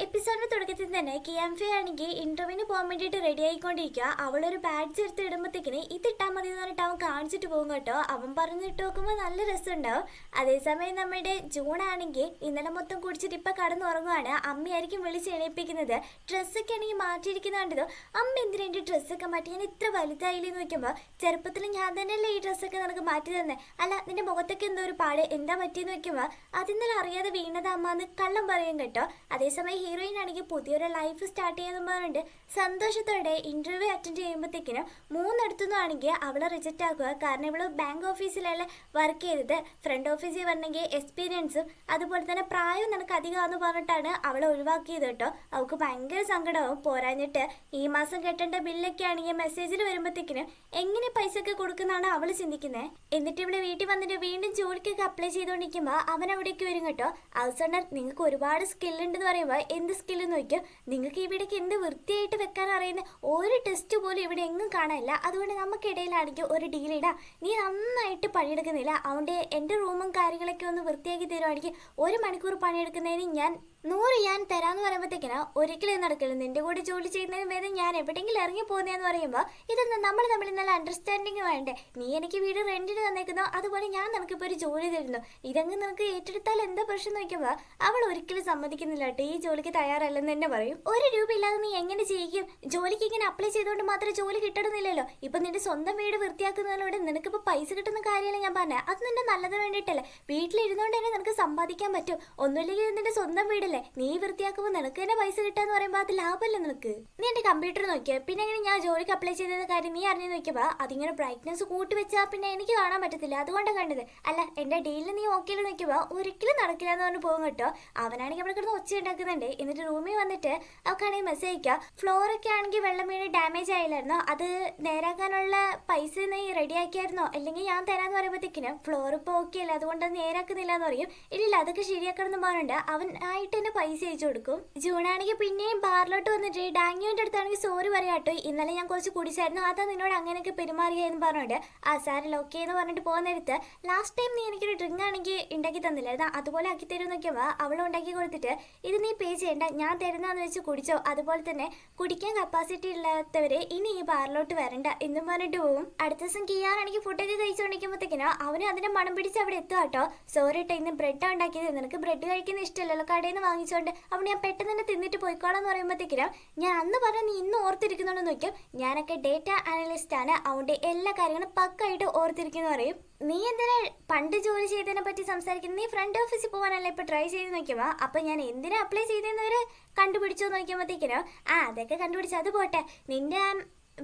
എപ്പിസോഡിന്റെ തുടക്കത്തിൽ തന്നെ കിയാംഫെ ആണെങ്കിൽ ഇന്റർവ്യൂവിന് പോകാൻ വേണ്ടിയിട്ട് റെഡി ആയിക്കൊണ്ടിരിക്കുക. അവളൊരു ബാഡ്ജ് എടുത്ത് ഇടുമ്പോഴത്തേക്കിന് ഇതിട്ടാൽ മതി എന്ന് പറഞ്ഞിട്ട് അവൻ കാണിച്ചിട്ട് പോകും കേട്ടോ. അവൻ പറഞ്ഞിട്ട് നോക്കുമ്പോൾ നല്ല രസമുണ്ടാവും. അതേസമയം നമ്മുടെ ജൂൺ ആണെങ്കിൽ ഇന്നലെ മൊത്തം കുടിച്ചിട്ട് ഇപ്പം കടന്നുറങ്ങുവാണ്. അമ്മയായിരിക്കും വിളിച്ച് എണീപ്പിക്കുന്നത്. ഡ്രസ്സൊക്കെ ആണെങ്കിൽ മാറ്റിയിരിക്കുന്ന കണ്ടതോ. അമ്മ എന്തിനാ എൻ്റെ ഡ്രസ്സൊക്കെ മാറ്റി, ഞാൻ ഇത്ര വലുതായില്ലെന്ന് നോക്കുമ്പോൾ ചെറുപ്പത്തിൽ ഞാൻ തന്നെയല്ലേ ഈ ഡ്രസ്സൊക്കെ നിനക്ക് മാറ്റി തന്നെ. അല്ല നിന്റെ മുഖത്തൊക്കെ എന്തോ ഒരു പാട്, എന്താ പറ്റിയെന്ന് നോക്കുമ്പോൾ അതിന്നലെ അറിയാതെ വീണതാ അമ്മ എന്ന് കള്ളം പറയും കേട്ടോ. അതേസമയം ഹീറോയിൻ ആണെങ്കിൽ പുതിയൊരു ലൈഫ് സ്റ്റാർട്ട് ചെയ്യാന്ന് പറഞ്ഞിട്ട് സന്തോഷത്തോടെ ഇന്റർവ്യൂ അറ്റൻഡ് ചെയ്യുമ്പോഴത്തേക്കിനും മൂന്നിടത്തുനിന്നും ആണെങ്കിൽ അവളെ റിജക്റ്റ് ആക്കുക. കാരണം ഇവള് ബാങ്ക് ഓഫീസിലല്ല വർക്ക് ചെയ്തത്, ഫ്രണ്ട് ഓഫീസിൽ വരണമെങ്കിൽ എക്സ്പീരിയൻസും അതുപോലെ തന്നെ പ്രായം നിനക്ക് അധികമാണെന്ന് പറഞ്ഞിട്ടാണ് അവളെ ഒഴിവാക്കിയത് കേട്ടോ. അവൾക്ക് ഭയങ്കര സങ്കടവും. പോരാഞ്ഞിട്ട് ഈ മാസം കെട്ടേണ്ട ബില്ലൊക്കെ ആണെങ്കിൽ മെസ്സേജിൽ വരുമ്പോഴത്തേക്കിനും എങ്ങനെ പൈസ ഒക്കെ കൊടുക്കുന്നതാണ് അവൾ ചിന്തിക്കുന്നത്. എന്നിട്ട് ഇവിടെ വീട്ടിൽ വന്നിട്ട് വീണ്ടും ജോലിക്കൊക്കെ അപ്ലൈ ചെയ്തുകൊണ്ടിരിക്കുമ്പോൾ അവൻ അവിടേക്ക് വരും കേട്ടോ. ഹൗസ് ഓണർ, നിങ്ങൾക്ക് ഒരുപാട് സ്കില്ലുണ്ടെന്ന് പറയുമ്പോൾ എന്ത് സ്കില്ലെന്ന് നോക്കിയോ, നിങ്ങൾക്ക് ഇവിടേക്ക് എന്ത് വൃത്തിയായിട്ട് വെക്കാൻ അറിയുന്ന ഒരു ടെസ്റ്റ് പോലും ഇവിടെ എങ്ങും കാണാനില്ല. അതുകൊണ്ട് നമുക്കിടയിലാണെങ്കിൽ ഒരു ഡീലിടാം. നീ നന്നായിട്ട് പണിയെടുക്കുന്നില്ല, അതുകൊണ്ട് എൻ്റെ റൂമും കാര്യങ്ങളൊക്കെ ഒന്ന് വൃത്തിയാക്കി തരുവാണെങ്കിൽ 1 മണിക്കൂർ പണിയെടുക്കുന്നതിന് ഞാൻ 100 ഞാൻ തരാമെന്ന് പറയുമ്പോഴത്തേക്കിനാ ഒരിക്കലും നടക്കില്ല. നിന്റെ കൂടെ ജോലി ചെയ്യുന്നതിന് വേദം ഞാൻ എവിടെയെങ്കിലും ഇറങ്ങി പോകുന്നതെന്ന് പറയുമ്പോൾ ഇതൊന്നും നമ്മൾ തമ്മിൽ നല്ല അണ്ടർസ്റ്റാൻഡിങ് വേണ്ടേ. നീ എനിക്ക് വീട് റെന്റിന് തന്നേക്കുന്നോ, അതുപോലെ ഞാൻ നിനക്കിപ്പോൾ ഒരു ജോലി തരുന്നു, ഇതങ്ങ് നിനക്ക് ഏറ്റെടുത്താൽ എന്താ പ്രശ്നം നോക്കുമ്പോൾ അവൾ ഒരിക്കലും സമ്മതിക്കുന്നില്ല കേട്ടോ. ഈ ജോലിക്ക് തയ്യാറല്ലെന്ന് തന്നെ പറയും. 1 രൂപ ഇല്ലാതെ നീ എങ്ങനെ ചെയ്യിക്കും? ജോലിക്ക് ഇങ്ങനെ അപ്ലൈ ചെയ്തുകൊണ്ട് മാത്രമേ ജോലി കിട്ടണമെന്നില്ലല്ലോ. ഇപ്പം നിന്റെ സ്വന്തം വീട് വൃത്തിയാക്കുന്നതിലൂടെ നിനക്കിപ്പോൾ പൈസ കിട്ടുന്ന കാര്യമല്ല ഞാൻ പറഞ്ഞത്. അത് നിന്റെ നല്ലത് വേണ്ടിയിട്ടല്ലേ. വീട്ടിലിരുന്നുകൊണ്ട് തന്നെ നിനക്ക് സമ്പാദിക്കാൻ പറ്റും. ഒന്നുമില്ലെങ്കിൽ നിന്റെ സ്വന്തം വീടല്ലേ, നീ വൃത്തിയാക്കുമ്പോൾ നിനക്ക് തന്നെ പൈസ കിട്ടാന്ന് പറയുമ്പോൾ അത് ലാഭമല്ലേ നിനക്ക്. നീ എന്റെ കമ്പ്യൂട്ടർ നോക്കിയാൽ പിന്നെ എങ്ങനെ ഞാൻ ജോലിക്ക് അപ്ലൈ ചെയ്ത കാര്യം നീ അറിഞ്ഞു നോക്കിയപ്പോൾ അതിങ്ങനെ ബ്രൈറ്റ്നസ് കൂട്ടി വെച്ചാൽ പിന്നെ എനിക്ക് കാണാൻ പറ്റത്തില്ല, അതുകൊണ്ടാണ് കണ്ടത്. അല്ല എന്റെ ഡീലിൽ നീ ഓക്കെയിൽ നോക്കിയപ്പോൾ ഒരിക്കലും നടക്കില്ല എന്ന് പറഞ്ഞ് പോകും കേട്ടോ. അവനാണെങ്കിൽ അവിടെ കിടന്ന് ഒച്ച ഉണ്ടാക്കുന്നുണ്ട്. എന്നിട്ട് റൂമിൽ വന്നിട്ട് അവൾക്കാണെങ്കിൽ മെസ്സേജ് അയക്കുക. ഫ്ലോറൊക്കെ ആണെങ്കിൽ വെള്ളം വീണ് ഡാമേജ് ആയില്ലായിരുന്നോ, അത് നേരാക്കാനുള്ള പൈസ നീ റെഡിയാക്കിയായിരുന്നോ, അല്ലെങ്കിൽ ഞാൻ തരാന്ന് പറയുമ്പോഴത്തേക്കിനും ഫ്ലോർ ഇപ്പോൾ ഓക്കെ അല്ല അതുകൊണ്ട് അത് നേരാക്കുന്നില്ല എന്ന് പറയും. ഇല്ല അതൊക്കെ ശരിയാക്കണം പറഞ്ഞിട്ട് അവൻ ആയിട്ട് പൈസ അയച്ചു കൊടുക്കും. ജൂണാണെങ്കിൽ പിന്നെയും ബാറിലോട്ട് വന്നിട്ട് ഡാങ്ങിയോന്റെ അടുത്താണെങ്കിൽ സോറി പറയാട്ടോ, ഇന്നലെ ഞാൻ കുറച്ച് കുടിച്ചായിരുന്നു, അതാ നിന്നോട് അങ്ങനെയൊക്കെ പെരുമാറിയെന്ന് പറഞ്ഞോണ്ട് ആ സാറിൽ ഓക്കെ എന്ന് പറഞ്ഞിട്ട് പോകുന്നിടത്ത് ലാസ്റ്റ് ടൈം നീ എനിക്കൊരു ഡ്രിങ്ക് ആണെങ്കിൽ ഉണ്ടാക്കി തന്നില്ലായിരുന്നു, അതുപോലെ ആക്കി തരും നോക്കിയപ്പോൾ അവൾ ഉണ്ടാക്കി കൊടുത്തിട്ട് ഇത് നീ പേ ചെയ്യണ്ട, ഞാൻ തരുന്നതെന്ന് വെച്ച് കുടിച്ചോ, അതുപോലെ തന്നെ കുടിക്കാൻ കപ്പാസിറ്റി ഇല്ലാത്തവരെ ഇനി ഈ ബാറിലോട്ട് വരണ്ട എന്നും പറഞ്ഞിട്ട് പോവും. അടുത്ത ദിവസം കിയാനാണെങ്കിൽ ഫുഡൊക്കെ കഴിച്ചുകൊണ്ടിരിക്കുമ്പോഴത്തേക്കിനോ അവന് അതിന്റെ മണം പിടിച്ച് അവിടെ എത്തുക കേട്ടോ. സോറി കേട്ടോ, ഇന്ന് ബ്രെഡ് ഉണ്ടാക്കിയത്, നിനക്ക് ബ്രെഡ് കഴിക്കുന്ന ഇഷ്ടമല്ലല്ലോ, കടയിൽ നിന്ന് വാങ്ങിച്ചോണ്ട് അവൻ ഞാൻ പെട്ടെന്ന് തന്നെ തിന്നിട്ട് പോയിക്കോളാന്ന് പറയുമ്പോഴത്തേക്കിനും ഞാൻ അന്ന് പറഞ്ഞ നീ ഇന്ന് ഓർത്തിരിക്കുന്നുണ്ടോ നോക്കിയോ, ഞാനൊക്കെ ഡേറ്റ അനലിസ്റ്റ് ആണ്, അവന്റെ എല്ലാ കാര്യങ്ങളും പക്കായിട്ട് ഓർത്തിരിക്കുന്നു പറയും. നീ എന്തിനാ പണ്ട് ജോലി ചെയ്തതിനെ പറ്റി സംസാരിക്കുന്നത്, നീ ഫ്രണ്ട് ഓഫീസിൽ പോകാനല്ലേ ഇപ്പൊ ട്രൈ ചെയ്ത് നോക്കിയപ്പോ, അപ്പൊ ഞാൻ എന്തിനാ അപ്ലൈ ചെയ്തെന്നവര് കണ്ടുപിടിച്ചോ നോക്കിയപ്പോഴത്തേക്കിനോ അതൊക്കെ കണ്ടുപിടിച്ചു. അത് പോട്ടെ, നിന്റെ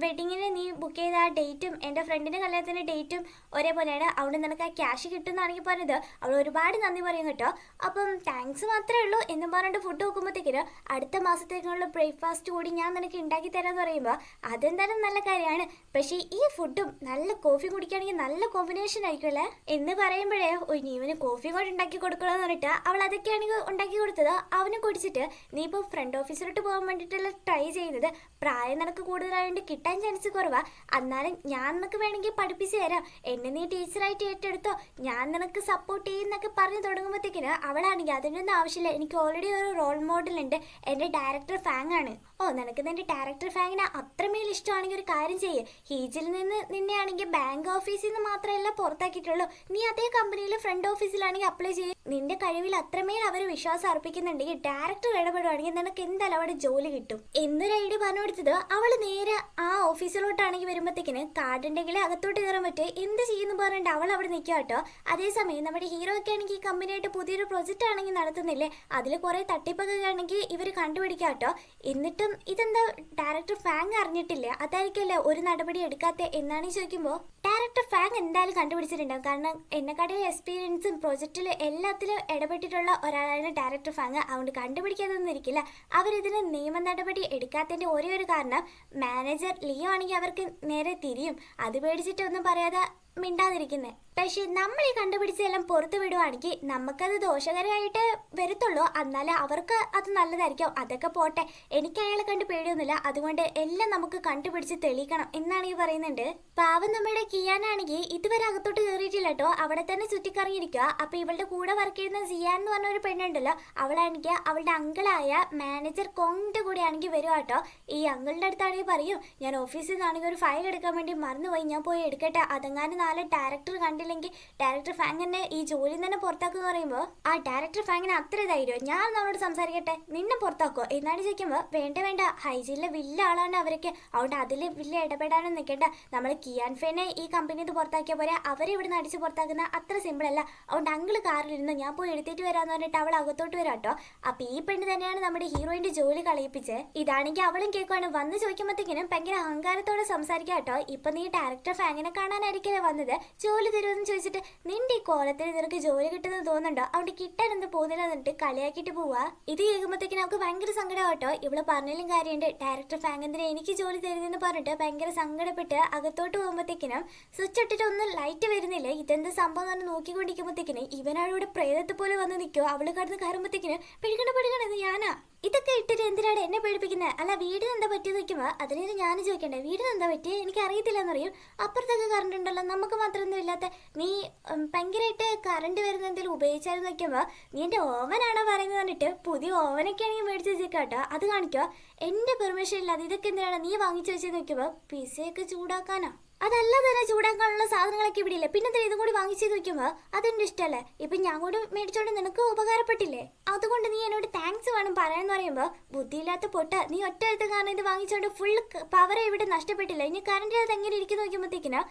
വെഡിങ്ങിന് നീ ബുക്ക് ചെയ്ത ആ ഡേറ്റും എൻ്റെ ഫ്രണ്ടിൻ്റെ കല്യാണത്തിൻ്റെ ഡേറ്റും ഒരേപോലെയാണ്, അവിടെ നിനക്ക് ആ ക്യാഷ് കിട്ടുമെന്നാണെങ്കിൽ പറഞ്ഞത്. അവൾ ഒരുപാട് നന്ദി പറയും കേട്ടോ. അപ്പം താങ്ക്സ് മാത്രമേ ഉള്ളൂ എന്നും പറഞ്ഞിട്ട് ഫുഡ് നോക്കുമ്പോഴത്തേക്കിന് അടുത്ത മാസത്തേക്കുള്ള ബ്രേക്ക്ഫാസ്റ്റ് കൂടി ഞാൻ നിനക്ക് ഉണ്ടാക്കി തരാമെന്ന് പറയുമ്പോൾ അതെന്തായാലും നല്ല കാര്യമാണ്. പക്ഷേ ഈ ഫുഡും നല്ല കോഫി കുടിക്കുകയാണെങ്കിൽ നല്ല കോമ്പിനേഷൻ ആയിരിക്കുമല്ലേ എന്ന് പറയുമ്പോഴേ നീ ഇവന് കോഫി കൂടെ ഉണ്ടാക്കി കൊടുക്കണമെന്ന് പറഞ്ഞിട്ട് അവൾ അതൊക്കെയാണെങ്കിൽ ഉണ്ടാക്കി കൊടുത്തത്. അവനെ കുടിച്ചിട്ട് നീ ഇപ്പോൾ ഫ്രണ്ട് ഓഫീസിലോട്ട് പോകാൻ വേണ്ടിയിട്ടുള്ള ട്രൈ ചെയ്യുന്നത്, പ്രായം നിനക്ക് കൂടുതലായതുകൊണ്ട് കിട്ടാൻ ചാൻസ് കുറവാ, എന്നാലും ഞാൻ നിനക്ക് വേണമെങ്കിൽ പഠിപ്പിച്ചു തരാം, എന്നെ നീ ടീച്ചറായിട്ട് ഏറ്റെടുത്തോ, ഞാൻ നിനക്ക് സപ്പോർട്ട് ചെയ്യുന്നൊക്കെ പറഞ്ഞു തുടങ്ങുമ്പോഴത്തേക്കിന് അവളാണെങ്കിൽ അതിനൊന്നും ആവശ്യമില്ല, എനിക്ക് ഓൾറെഡി ഒരു റോൾ മോഡൽ ഉണ്ട്, എൻ്റെ ഡയറക്ടർ ഫാങ് ആണ്. ഓ നിനക്ക് നിന്റെ ഡയറക്ടർ ഫാങ്ങിനെ അത്രമേൽ ഇഷ്ടമാണെങ്കിൽ ഒരു കാര്യം ചെയ്യ്, ഹീജിൽ നിന്ന് നിന്നെ ആണെങ്കിൽ ബാങ്ക് ഓഫീസിൽ നിന്ന് മാത്രമല്ല പുറത്താക്കിയിട്ടുള്ളൂ, നീ അതേ കമ്പനിയിൽ ഫ്രണ്ട് ഓഫീസിലാണെങ്കിൽ അപ്ലൈ ചെയ്യും. നിന്റെ കഴിവിൽ അത്രമേൽ അവർ വിശ്വാസം അർപ്പിക്കുന്നുണ്ടെങ്കിൽ ഡയറക്ടർ ഇടപെടുവാണെങ്കിൽ നിനക്ക് എന്തായാലും അവിടെ ജോലി കിട്ടും എന്നൊരു ഐഡിയ പറഞ്ഞു കൊടുത്തത്. അവൾ നേരെ ആ ഓഫീസിലോട്ടാണെങ്കിൽ വരുമ്പോഴത്തേക്കിന് കാർഡ് ഉണ്ടെങ്കിൽ അകത്തോട്ട് കയറാൻ പറ്റും, എന്ത് ചെയ്യുന്നു പറഞ്ഞിട്ട് അവൾ അവിടെ നിൽക്കുക കേട്ടോ. അതേസമയം നമ്മുടെ ഹീറോ ഒക്കെ ആണെങ്കിൽ ഈ കമ്പനിയായിട്ട് പുതിയൊരു പ്രൊജക്റ്റ് ആണെങ്കിൽ നടത്തുന്നില്ലേ, അതിൽ കുറെ തട്ടിപ്പൊക്കെ ആണെങ്കിൽ ഇവർ കണ്ടുപിടിക്കുക കേട്ടോ. എന്നിട്ടും ഇതെന്താ ഡയറക്ടർ ഫാങ് അറിഞ്ഞിട്ടില്ല, അതായിരിക്കല്ലേ ഒരു നടപടി എടുക്കാത്ത എന്നാണ് ചോദിക്കുമ്പോൾ ഡയറക്ടർ ഫാങ് എന്തായാലും കണ്ടുപിടിച്ചിട്ടുണ്ടാവും, കാരണം എന്നെക്കാട്ടിൽ എക്സ്പീരിയൻസും പ്രൊജക്റ്റിൽ എല്ലാത്തിലും ഇടപെട്ടിട്ടുള്ള ഒരാളാണ് ഡയറക്ടർ ഫാങ്, അതുകൊണ്ട് കണ്ടുപിടിക്കാതൊന്നും ഇരിക്കില്ല. അവരിതിന് നിയമ നടപടി എടുക്കാത്തതിന്റെ ഒരേ ഒരു കാരണം മാനേജർ ലിയോ ആണെങ്കിൽ അവർക്ക് നേരെ തിരിയും, അത് പേടിച്ചിട്ടൊന്നും പറയാതെ മിണ്ടാതിരിക്കുന്നത്. പക്ഷെ നമ്മൾ ഈ കണ്ടുപിടിച്ചെല്ലാം പുറത്തു വിടുവാണെങ്കിൽ നമുക്കത് ദോഷകരമായിട്ട് വരത്തുള്ളൂ. എന്നാലും അവർക്ക് അത് നല്ലതായിരിക്കും. അതൊക്കെ പോട്ടെ, എനിക്ക് അയാളെ കണ്ട് പേടിയൊന്നുമില്ല. അതുകൊണ്ട് എല്ലാം നമുക്ക് കണ്ടുപിടിച്ച് തെളിയിക്കണം എന്നാണ് ഈ പറയുന്നുണ്ട്. പാവം നമ്മുടെ കിയാനാണെങ്കിൽ ഇതുവരെ അകത്തോട്ട് കയറിയിട്ടില്ല കേട്ടോ. അവിടെ തന്നെ ചുറ്റിക്കറങ്ങിയിരിക്കുക. അപ്പൊ ഇവളുടെ കൂടെ വർക്ക് ചെയ്യുന്ന സിയാൻ എന്ന് പറഞ്ഞ ഒരു പെണ്ണുണ്ടല്ലോ, അവളാണെങ്കിൽ അവളുടെ അങ്കിളായ മാനേജർ കോങ്ങിന്റെ കൂടെ ആണെങ്കിൽ വരും കേട്ടോ. ഈ അങ്കിളിന്റെ അടുത്താണെങ്കിൽ പറയും, ഞാൻ ഓഫീസിൽ നിന്നാണെങ്കിൽ ഒരു ഫയൽ എടുക്കാൻ വേണ്ടി മറന്നുപോയി, ഞാൻ പോയി എടുക്കട്ടെ. അതെങ്ങാനും നാളെ ഡയറക്ടർ കണ്ടില്ലെങ്കിൽ ഡയറക്ടർ ഫാങ്ങിനെ ഈ ജോലിയിൽ തന്നെ പുറത്താക്കുമെന്ന് പറയുമ്പോൾ ആ ഡയറക്ടർ ഫാങ്ങിന് അത്ര ധൈര്യം, ഞാൻ നമ്മളോട് സംസാരിക്കട്ടെ, നിന്നെ പുറത്താക്കോ എന്നാണ് ചോദിക്കുമ്പോൾ വേണ്ട വേണ്ട, ഹൈജീനിലെ വലിയ ആളാണ് അവരൊക്കെ, അതുകൊണ്ട് അതിൽ വലിയ ഇടപെടാനും നിൽക്കേണ്ട. നമ്മൾ കിയാൻ ഫേനെ ഈ കമ്പനിയിൽ പുറത്താക്കിയ പോലെ അവരെ ഇവിടെ നിന്ന് അടിച്ച് പുറത്താക്കുന്ന അത്ര സിമ്പിൾ അല്ല. അതുകൊണ്ട് അങ്കിള് കാറിലിരുന്ന് ഞാൻ പോയി എടുത്തിട്ട് വരാന്ന് പറഞ്ഞിട്ട് അവൾ അകത്തോട്ട് വരാം കേട്ടോ. അപ്പൊ ഈ പെണ്ണ് തന്നെയാണ് നമ്മുടെ ഹീറോയിന്റെ ജോലി കളയിപ്പിച്ചത്. ഇതാണെങ്കിൽ അവളും കേൾക്കുവാണ്. വന്ന് ചോദിക്കുമ്പോഴത്തേക്കിനും ഭയങ്കര അഹങ്കാരത്തോടെ സംസാരിക്കാം കേട്ടോ. ഇപ്പൊ നീ ഡയറക്ടർ ഫാങ്ങിനെ കാണാനായിരിക്കല്ലേ വന്നത്, ജോലി തരുമെന്ന് ചോദിച്ചിട്ട് നിന്റെ ഈ കോലത്തിൽ നിനക്ക് ജോലി കിട്ടുന്നത് തോന്നുന്നുണ്ടോ? അവിടെ കിട്ടാൻ എന്ത് പോകുന്നില്ല എന്നിട്ട് കളിയാക്കിട്ട് പോവാ. ഇത് കേൾക്കുമ്പോഴത്തേക്കിനും നമുക്ക് ഭയങ്കര സങ്കടം കേട്ടോ. ഇവിടെ പറഞ്ഞാലും കാര്യമുണ്ട്, ഡയറക്ടർ ഫാങ് എന്തിനാ എനിക്ക് ജോലി തരുന്നെന്ന് പറഞ്ഞിട്ട് ഭയങ്കര സങ്കടപ്പെട്ട് അകത്തോട്ട് പോകുമ്പോഴത്തേക്കിനും സ്വിച്ച് ഇട്ടിട്ട് ഒന്നും ലൈറ്റ് വരുന്നില്ല. ഇതെന്ത് സംഭവം എന്ന് നോക്കിക്കൊണ്ടിരിക്കുമ്പോഴത്തേക്കിനും ഇവനവിടെ പ്രേതത്തെ പോലെ വന്ന് നിൽക്കുമോ. അവള് കടന്ന് കയറുമ്പോഴത്തേക്കിനും പെടുക്കണത് ഞാനാ. ഇതൊക്കെ ഇട്ടിട്ട് എന്തിനാണ് എന്നെ പേടിപ്പിക്കുന്നത്? അല്ല വീടിന് എന്താ പറ്റിയെന്ന് നോക്കുമ്പോൾ അതിനേത് ഞാൻ ചോദിക്കണ്ടേ, വീടിന് എന്താ പറ്റിയത് എനിക്ക് അറിയത്തില്ല എന്നറിയും. അപ്പുറത്തൊക്കെ കറണ്ട് ഉണ്ടല്ലോ, നമുക്ക് മാത്രമൊന്നും ഇല്ലാത്ത. നീ ഭയങ്കരമായിട്ട് കറണ്ട് വരുന്ന എന്തെങ്കിലും ഉപയോഗിച്ചാലും നോക്കുമ്പോൾ നീ എൻ്റെ ഓവനാണോ പറയുന്നത് പറഞ്ഞിട്ട് പുതിയ ഓവനൊക്കെ ആണെങ്കിൽ മേടിച്ച് വെച്ചേക്കാട്ടോ. അത് കാണിക്കുക, എൻ്റെ പെർമിഷൻ ഇല്ലാതെ ഇതൊക്കെ എന്തിനാണ് നീ വാങ്ങിച്ചു വെച്ചെന്ന് നോക്കുമ്പോൾ പിസയൊക്കെ ചൂടാക്കാനാ. അതല്ല തന്നെ ചൂടാക്കാനുള്ള സാധനങ്ങളൊക്കെ ഇവിടെ ഇല്ലേ, പിന്നെ ഇതും കൂടി വാങ്ങിച്ചു നോക്കുമ്പോൾ അതെന്റെ ഇഷ്ടമല്ലേ. ഇപ്പൊ ഞാൻ കൂടി മേടിച്ചോണ്ട് നിനക്ക് ഉപകാരപ്പെട്ടില്ലേ, അതുകൊണ്ട് നീ എന്നോട് താങ്ക്സ് വേണം പറയാന്ന് പറയുമ്പോൾ ബുദ്ധിയില്ലാത്ത പൊട്ട, നീ ഒറ്റ എടുത്ത് കാരണം ഇത് വാങ്ങിച്ചോണ്ട് ഫുൾ പവർ ഇവിടെ നഷ്ടപ്പെട്ടില്ല. ഇനി കറണ്ടിനകത്ത് എങ്ങനെ ഇരിക്കുന്നു നോക്കുമ്പോഴത്തേക്കിനാ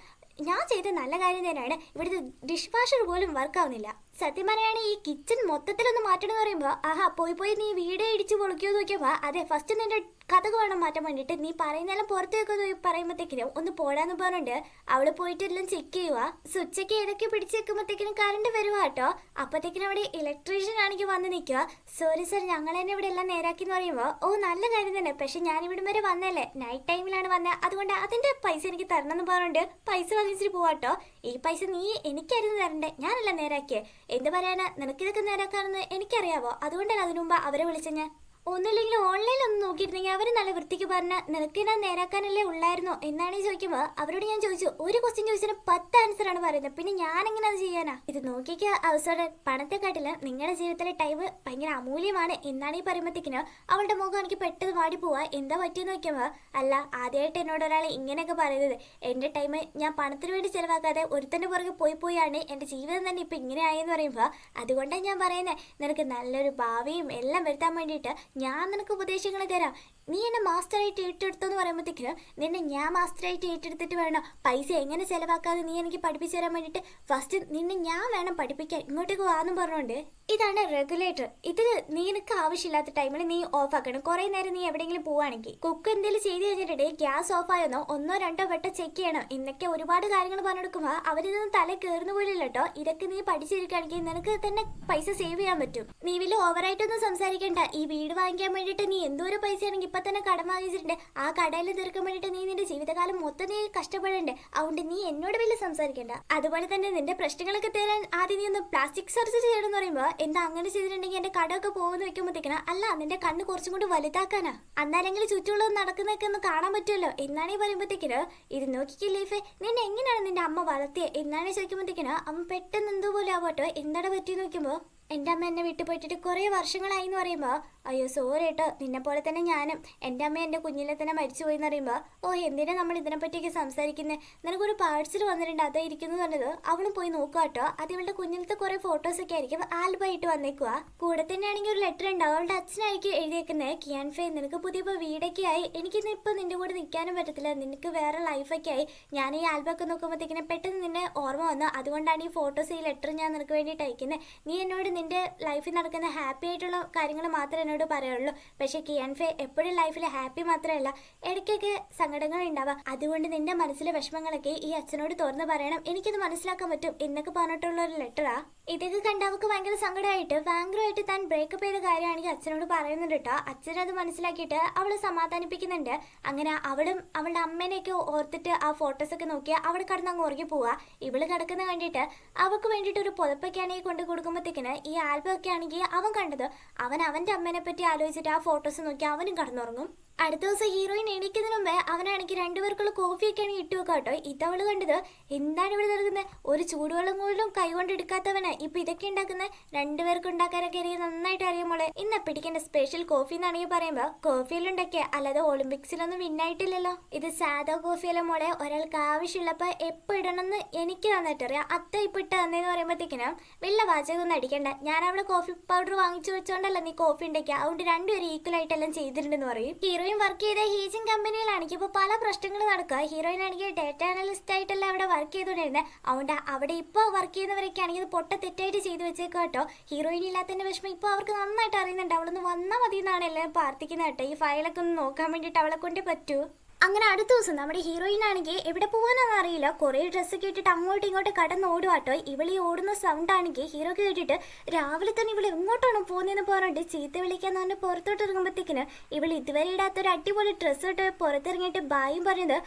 ഞാൻ ചെയ്ത നല്ല കാര്യം തന്നെയാണ്. ഇവിടുത്തെ ഡിഷ് വാഷർ പോലും വർക്ക് ആവുന്നില്ല. സത്യം പറയുകയാണെങ്കിൽ ഈ കിച്ചൺ മൊത്തത്തിലൊന്ന് മാറ്റണം എന്ന് പറയുമ്പോൾ ആഹാ പോയി നീ വീടേ ഇടിച്ച് പൊളിക്കുമോ നോക്കിയപ്പോൾ അതെ ഫസ്റ്റ് നിന്റെ കഥകൾ വേണം മാറ്റാൻ വേണ്ടിയിട്ട് നീ പറയുന്നതെല്ലാം പുറത്തേക്ക് പറയുമ്പോഴത്തേക്കിനും ഒന്ന് പോടാന്ന് പറഞ്ഞിട്ട് അവള് പോയിട്ട് എല്ലാം ചെക്ക് ചെയ്യുക. സ്വിച്ചൊക്കെ ഏതൊക്കെ പിടിച്ച് വെക്കുമ്പോഴത്തേക്കിനും കറണ്ട് വരുക കേട്ടോ. അപ്പോഴത്തേക്കിനും അവിടെ ഇലക്ട്രീഷ്യൻ ആണെങ്കിൽ വന്ന് നിൽക്കുക. സോറി സർ, ഞങ്ങൾ തന്നെ ഇവിടെ എല്ലാം നേരാക്കി എന്ന് പറയുമ്പോൾ ഓ നല്ല കാര്യം തന്നെ, പക്ഷെ ഞാൻ ഇവിടം വരെ വന്നല്ലേ, നൈറ്റ് ടൈമിലാണ് വന്നത്, അതുകൊണ്ട് അതിന്റെ പൈസ എനിക്ക് തരണം എന്ന് പറഞ്ഞിട്ട് പൈസ വാങ്ങിച്ചിട്ട് പോവാട്ടോ. ഈ പൈസ നീ എനിക്കായിരുന്നു തരണ്ടേ, ഞാനല്ല നേരാക്കിയേ. എന്ത് പറയാനാ, നിനക്കിതൊക്കെ നേരാക്കാണെന്ന് എനിക്കറിയാവോ, അതുകൊണ്ടല്ല അതിനു മുമ്പ് അവരെ വിളിച്ച ഞാൻ. ഒന്നുമില്ലെങ്കിൽ ഓൺലൈനിൽ ഒന്ന് നോക്കിയിരുന്നെങ്കിൽ അവർ നല്ല വൃത്തിക്ക് പറഞ്ഞ നിനക്ക് ഞാൻ നേരാക്കാനല്ലേ ഉള്ളായിരുന്നോ എന്നാണ് ചോദിക്കുമ്പോൾ അവരോട് ഞാൻ ചോദിച്ചു, ഒരു ക്വസ്റ്റ്യൻ ചോദിച്ചാൽ 10 ആൻസറാണ് പറയുന്നത്, പിന്നെ ഞാൻ എങ്ങനെ അത് ചെയ്യാനാ? ഇത് നോക്കിക്ക അവസരം പണത്തെക്കാട്ടില്ല നിങ്ങളുടെ ജീവിതത്തിലെ ടൈം ഭയങ്കര അമൂല്യമാണ് എന്നാണ് ഈ പറയുമ്പോഴത്തേക്കിന് അവളുടെ മുഖം എനിക്ക് പെട്ടെന്ന് വാടി പോവാ. എന്താ പറ്റിയെന്ന് നോക്കുമ്പോൾ അല്ല ആദ്യമായിട്ട് എന്നോട് ഒരാൾ ഇങ്ങനെയൊക്കെ പറയുന്നത്, എൻ്റെ ടൈം ഞാൻ പണത്തിന് വേണ്ടി ചിലവാക്കാതെ ഒരുത്തൻ്റെ പുറകെ പോയാണ് എൻ്റെ ജീവിതം തന്നെ ഇപ്പം ഇങ്ങനെ ആയെന്ന് പറയുമ്പോൾ അതുകൊണ്ടാണ് ഞാൻ പറയുന്നത് നിനക്ക് നല്ലൊരു ഭാവിയും എല്ലാം വരുത്താൻ വേണ്ടിയിട്ട് ഞാൻ നിനക്ക് ഉപദേശങ്ങൾ തരാം. നീ എന്നെ മാസ്റ്ററായിട്ട് ഏറ്റെടുത്തെന്ന് പറയുമ്പോഴത്തേക്കിന് നിന്നെ ഞാൻ മാസ്റ്ററായിട്ട് ഏറ്റെടുത്തിട്ട് വേണം പൈസ എങ്ങനെ ചിലവാക്കാതെ നീ എനിക്ക് പഠിപ്പിച്ചു തരാൻ വേണ്ടിയിട്ട് ഫസ്റ്റ് നിന്നെ ഞാൻ വേണം പഠിപ്പിക്കാൻ, ഇങ്ങോട്ടേക്ക് വാന്നും പറഞ്ഞുകൊണ്ട്. ഇതാണ് റെഗുലേറ്റർ. ഇത് നിനക്ക് ആവശ്യമില്ലാത്ത ടൈമിൽ നീ ഓഫ് ആക്കണം. കുറെ നേരം നീ എവിടെയെങ്കിലും പോവാണെങ്കിൽ കുക്ക് എന്തെങ്കിലും ചെയ്ത് കഴിഞ്ഞിട്ടുണ്ടെങ്കിൽ ഗ്യാസ് ഓഫ് ആയെന്നോ 1-2 വട്ടം ചെക്ക് ചെയ്യണം. ഇന്നൊക്കെ ഒരുപാട് കാര്യങ്ങൾ പറഞ്ഞെടുക്കുമ്പോൾ അവരിതൊന്നും തല കയറുന്ന പോലില്ല കേട്ടോ. ഇതൊക്കെ നീ പഠിച്ചിരിക്കുകയാണെങ്കിൽ നിനക്ക് തന്നെ പൈസ സേവ് ചെയ്യാൻ പറ്റും. നീ വലിയ ഓവറായിട്ടൊന്നും സംസാരിക്കണ്ട. ഈ വീട് വാങ്ങിക്കാൻ വേണ്ടിയിട്ട് നീ എന്തോരം പൈസയാണെങ്കിൽ ഇപ്പൊ തന്നെ കടം വാങ്ങിച്ചിട്ടുണ്ട്. ആ കടയിൽ തീർക്കാൻ വേണ്ടിയിട്ട് നീ നിന്റെ ജീവിതകാലം മൊത്തം നീ കഷ്ടപ്പെടണ്ടേ. അതുകൊണ്ട് നീ എന്നോട് വലിയ സംസാരിക്കണ്ട. അതുപോലെ തന്നെ നിന്റെ പ്രശ്നങ്ങളൊക്കെ തരാൻ ആദ്യം നീ ഒന്ന് പ്ലാസ്റ്റിക് സർജറി ചെയ്യണമെന്ന് പറയുമ്പോൾ എന്താ അങ്ങനെ ചെയ്തിട്ടുണ്ടെങ്കിൽ എന്റെ കടമൊക്കെ പോകുന്ന വെക്കുമ്പോഴത്തേക്കണം അല്ല നിന്റെ കണ്ണ് കുറച്ചും കൂടി വലുതാക്കാനാ, അന്നാലെങ്കിൽ ചുറ്റുമുള്ള നടക്കുന്നൊക്കെ ഒന്ന് കാണാൻ പറ്റുമല്ലോ എന്നാണ് ഈ പറയുമ്പോഴത്തേക്കിന്. ഇത് നോക്കിക്കേ ലീഫേ, നിന്നെ എങ്ങനെയാണ് നിന്റെ അമ്മ വളർത്തിയത് എന്നാണ് ചോദിക്കുമ്പോഴത്തേക്കിന് അമ്മ പെട്ടെന്ന് എന്തോ പോലെ ആവട്ടോ. എന്താണ് പറ്റി നോക്കുമ്പോൾ എൻ്റെ അമ്മ എന്നെ വിട്ടു പോയിട്ട് കുറേ വർഷങ്ങളായി എന്ന് പറയുമ്പോൾ അയ്യോ സോറി കേട്ടോ, നിന്നെ പോലെ തന്നെ ഞാനും എൻ്റെ അമ്മ എൻ്റെ കുഞ്ഞിലെ തന്നെ മരിച്ചു പോയി എന്ന് പറയുമ്പോൾ ഓ എന്തിനാ നമ്മൾ ഇതിനെപ്പറ്റിയൊക്കെ സംസാരിക്കുന്നത്, നിനക്കൊരു പാഴ്സൽ വന്നിട്ടുണ്ട് അതായിരിക്കുന്നു പറഞ്ഞത്. അവളും പോയി നോക്കുക കേട്ടോ. അത് ഇവളുടെ കുഞ്ഞിലത്തെ കുറേ ഫോട്ടോസൊക്കെ ആയിരിക്കും ആൽബമായിട്ട് വന്നേക്കുക. കൂടെ തന്നെ ആണെങ്കിൽ ഒരു ലെറ്റർ ഉണ്ടാവും അവളുടെ അച്ഛനായിരിക്കും എഴുതിയേക്കുന്നത്, കിയാൻ ഫേ നിനക്ക് പുതിയ വീടൊക്കെ ആയി, എനിക്കിന്ന് ഇപ്പം നിന്റെ കൂടെ നിൽക്കാനും പറ്റത്തില്ല, നിനക്ക് വേറെ ലൈഫൊക്കെ ആയി. ഞാൻ ഈ ആൽബമൊക്കെ നോക്കുമ്പോഴത്തേക്കിനെ പെട്ടെന്ന് നിന്നെ ഓർമ്മ വന്നു, അതുകൊണ്ടാണ് ഈ ഫോട്ടോസ് ഈ ലെറ്റർ ഞാൻ നിനക്ക് വേണ്ടിയിട്ട് അയക്കുന്നത്. നീ എന്നോട് നിന്റെ ലൈഫിൽ നടക്കുന്ന ഹാപ്പി ആയിട്ടുള്ള കാര്യങ്ങൾ മാത്രമേ എന്നോട് പറയുള്ളൂ. പക്ഷെ കിയാൻഫെ എപ്പോഴും ലൈഫിൽ ഹാപ്പി മാത്രമല്ല, ഇടയ്ക്കൊക്കെ സങ്കടങ്ങൾ ഉണ്ടാവാം. അതുകൊണ്ട് നിന്റെ മനസ്സിലെ വിഷമങ്ങളൊക്കെ ഈ അച്ഛനോട് തുറന്ന് പറയണം, എനിക്കത് മനസ്സിലാക്കാൻ പറ്റും എന്നൊക്കെ പറഞ്ഞിട്ടുള്ള ഒരു ലെറ്ററാ. ഇതൊക്കെ കണ്ട അവൾക്ക് ഭയങ്കര സങ്കടമായിട്ട് ബാങ്കുമായിട്ട് താൻ ബ്രേക്കപ്പ് ചെയ്ത കാര്യമാണെങ്കിൽ അച്ഛനോട് പറയുന്നുണ്ട് കേട്ടോ. അച്ഛനത് മനസ്സിലാക്കിയിട്ട് അവളെ സമാധാനിപ്പിക്കുന്നുണ്ട്. അങ്ങനെ അവളും അവളുടെ അമ്മേനെയൊക്കെ ഓർത്തിട്ട് ആ ഫോട്ടോസൊക്കെ നോക്കി അവിടെ കടന്ന് അങ്ങ് ഉറങ്ങി പോവുക. ഇവള് കിടക്കുന്ന കണ്ടിട്ട് അവൾക്ക് വേണ്ടിയിട്ട് ഒരു പുതപ്പൊക്കെ ആണെങ്കിൽ കൊണ്ട് കൊടുക്കുമ്പോഴത്തേക്കിന് ഈ ആൽബം ഒക്കെ ആണെങ്കിൽ അവൻ കണ്ടത് അവൻ അവൻ്റെ അമ്മേനെ പറ്റി ആലോചിച്ചിട്ട് ആ ഫോട്ടോസ് നോക്കി അവനും കടന്നുറങ്ങും. അടുത്ത ദിവസം ഹീറോയിൻ എണീക്കുന്നതിന് മുമ്പേ അവനാണെങ്കിൽ രണ്ടുപേർക്കുള്ള കോഫിയൊക്കെയാണ് ഇട്ട് വെക്കാം കേട്ടോ. ഇതവള് കണ്ടത് എന്താണ് ഇവിടെ നടക്കുന്നത്, ഒരു ചൂടുവെള്ളം പോലും കൈകൊണ്ട് എടുക്കാത്തവന് ഇപ്പൊ ഇതൊക്കെ ഉണ്ടാക്കുന്നത്. രണ്ടുപേർക്ക് ഉണ്ടാക്കാനൊക്കെ എനിക്ക് നന്നായിട്ട് അറിയാം മോളെ. ഇന്ന് പിടിക്കേണ്ട സ്പെഷ്യൽ കോഫി എന്നാണെങ്കിൽ പറയുമ്പോ കോഫിയിലുണ്ടാക്കിയ അല്ലാതെ ഒളിമ്പിക്സിലൊന്നും വിന്നായിട്ടില്ലല്ലോ. ഇത് സാധാ കോഫിയല്ല മോളെ, ഒരാൾക്ക് ആവശ്യമുള്ളപ്പോ എപ്പോ ഇടണമെന്ന് എനിക്ക് നന്നായിട്ട് അറിയാം. അത്ത ഇപ്പൊ ഇട്ട് തന്നേന്ന് പറയുമ്പോഴത്തേക്കിനും വലിയ വാചകമൊന്നും അടിക്കണ്ട. ഞാൻ അവിടെ കോഫി പൗഡർ വാങ്ങിച്ചു വെച്ചോണ്ടല്ല നീ കോഫി ഉണ്ടാക്കിയ, അതുകൊണ്ട് രണ്ടുപേരും ഈക്വൽ ആയിട്ടെല്ലാം ചെയ്തിട്ടുണ്ടെന്ന് പറയും. ഹീറോയിൻ വർക്ക് ചെയ്ത ഹീജിൻ കമ്പനിയിലാണെങ്കിൽ ഇപ്പോൾ പല പ്രശ്നങ്ങൾ നടക്കുക. ഹീറോയിൻ ആണെങ്കിൽ ഡേറ്റ അനലിസ്റ്റ് ആയിട്ടല്ല അവിടെ വർക്ക് ചെയ്തുകൊണ്ടിരുന്നത്. അതുകൊണ്ട് അവിടെ ഇപ്പോൾ വർക്ക് ചെയ്യുന്നവരൊക്കെ ആണെങ്കിൽ പൊട്ട തെറ്റായിട്ട് ചെയ്തു വെച്ചേക്കുക കേട്ടോ. ഹീറോയിൻ ഇല്ലാത്തതിന്റെ വിഷമം ഇപ്പോൾ അവർക്ക് നന്നായിട്ട് അറിയുന്നുണ്ട്. അവളൊന്ന് വന്നാൽ മതി എന്നാണ് എല്ലാവരും പ്രാർത്ഥിക്കുന്നത് കേട്ടോ. ഈ ഫയലൊക്കെ ഒന്ന് നോക്കാൻ വേണ്ടിയിട്ട് അവളെ കൊണ്ടേ പറ്റൂ. അങ്ങനെ അടുത്ത ദിവസം നമ്മുടെ ഹീറോയിൻ ആണെങ്കിൽ എവിടെ പോകാനൊന്നും അറിയില്ല, കുറേ ഡ്രസ്സൊക്കെ ഇട്ടിട്ട് അങ്ങോട്ടും ഇങ്ങോട്ടും കടന്ന് ഓടുവാട്ടോ. ഇവളീ ഓടുന്ന സൗണ്ട് ആണെങ്കിൽ ഹീറോ കേട്ടിട്ട് രാവിലെ തന്നെ ഇവൾ എങ്ങോട്ടാണ് പോകുന്നതെന്ന് പറഞ്ഞിട്ട് ചീത്ത വിളിക്കാന്ന് പറഞ്ഞ് പുറത്തോട്ട് ഇറങ്ങുമ്പോഴത്തേക്കിന് ഇവൾ ഇതുവരെ ഇടാത്തൊരു അടിപൊളി ഡ്രസ്സ് ഇട്ട് പുറത്തിറങ്ങിയിട്ട് ബായും പറയുന്നത്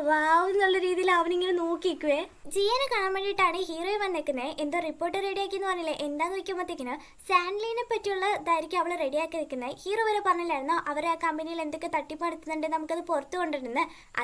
വാവ് എന്നുള്ള രീതിയിൽ അവനിങ്ങനെ നോക്കിക്കുവേ. ജിയനെ കാണാൻ വേണ്ടിയിട്ടാണ് ഹീറോയിൻ വന്നേക്കുന്നത്. എന്തോ റിപ്പോർട്ട് റെഡിയാക്കി എന്ന് പറഞ്ഞില്ലേ, എന്താന്ന് വയ്ക്കുമ്പോഴത്തേക്കിന് സാൻഡ്ലിനെ പറ്റിയുള്ള ഇതായിരിക്കും അവളെ റെഡിയാക്കി നിൽക്കുന്നത്. ഹീറോ വരെ പറഞ്ഞില്ലായിരുന്നോ അവരെ ആ കമ്പനിയിൽ എന്തൊക്കെ തട്ടിപ്പടുത്തുന്നുണ്ട്, നമുക്കത് പുറത്തു കൊണ്ടുവരുന്നത്.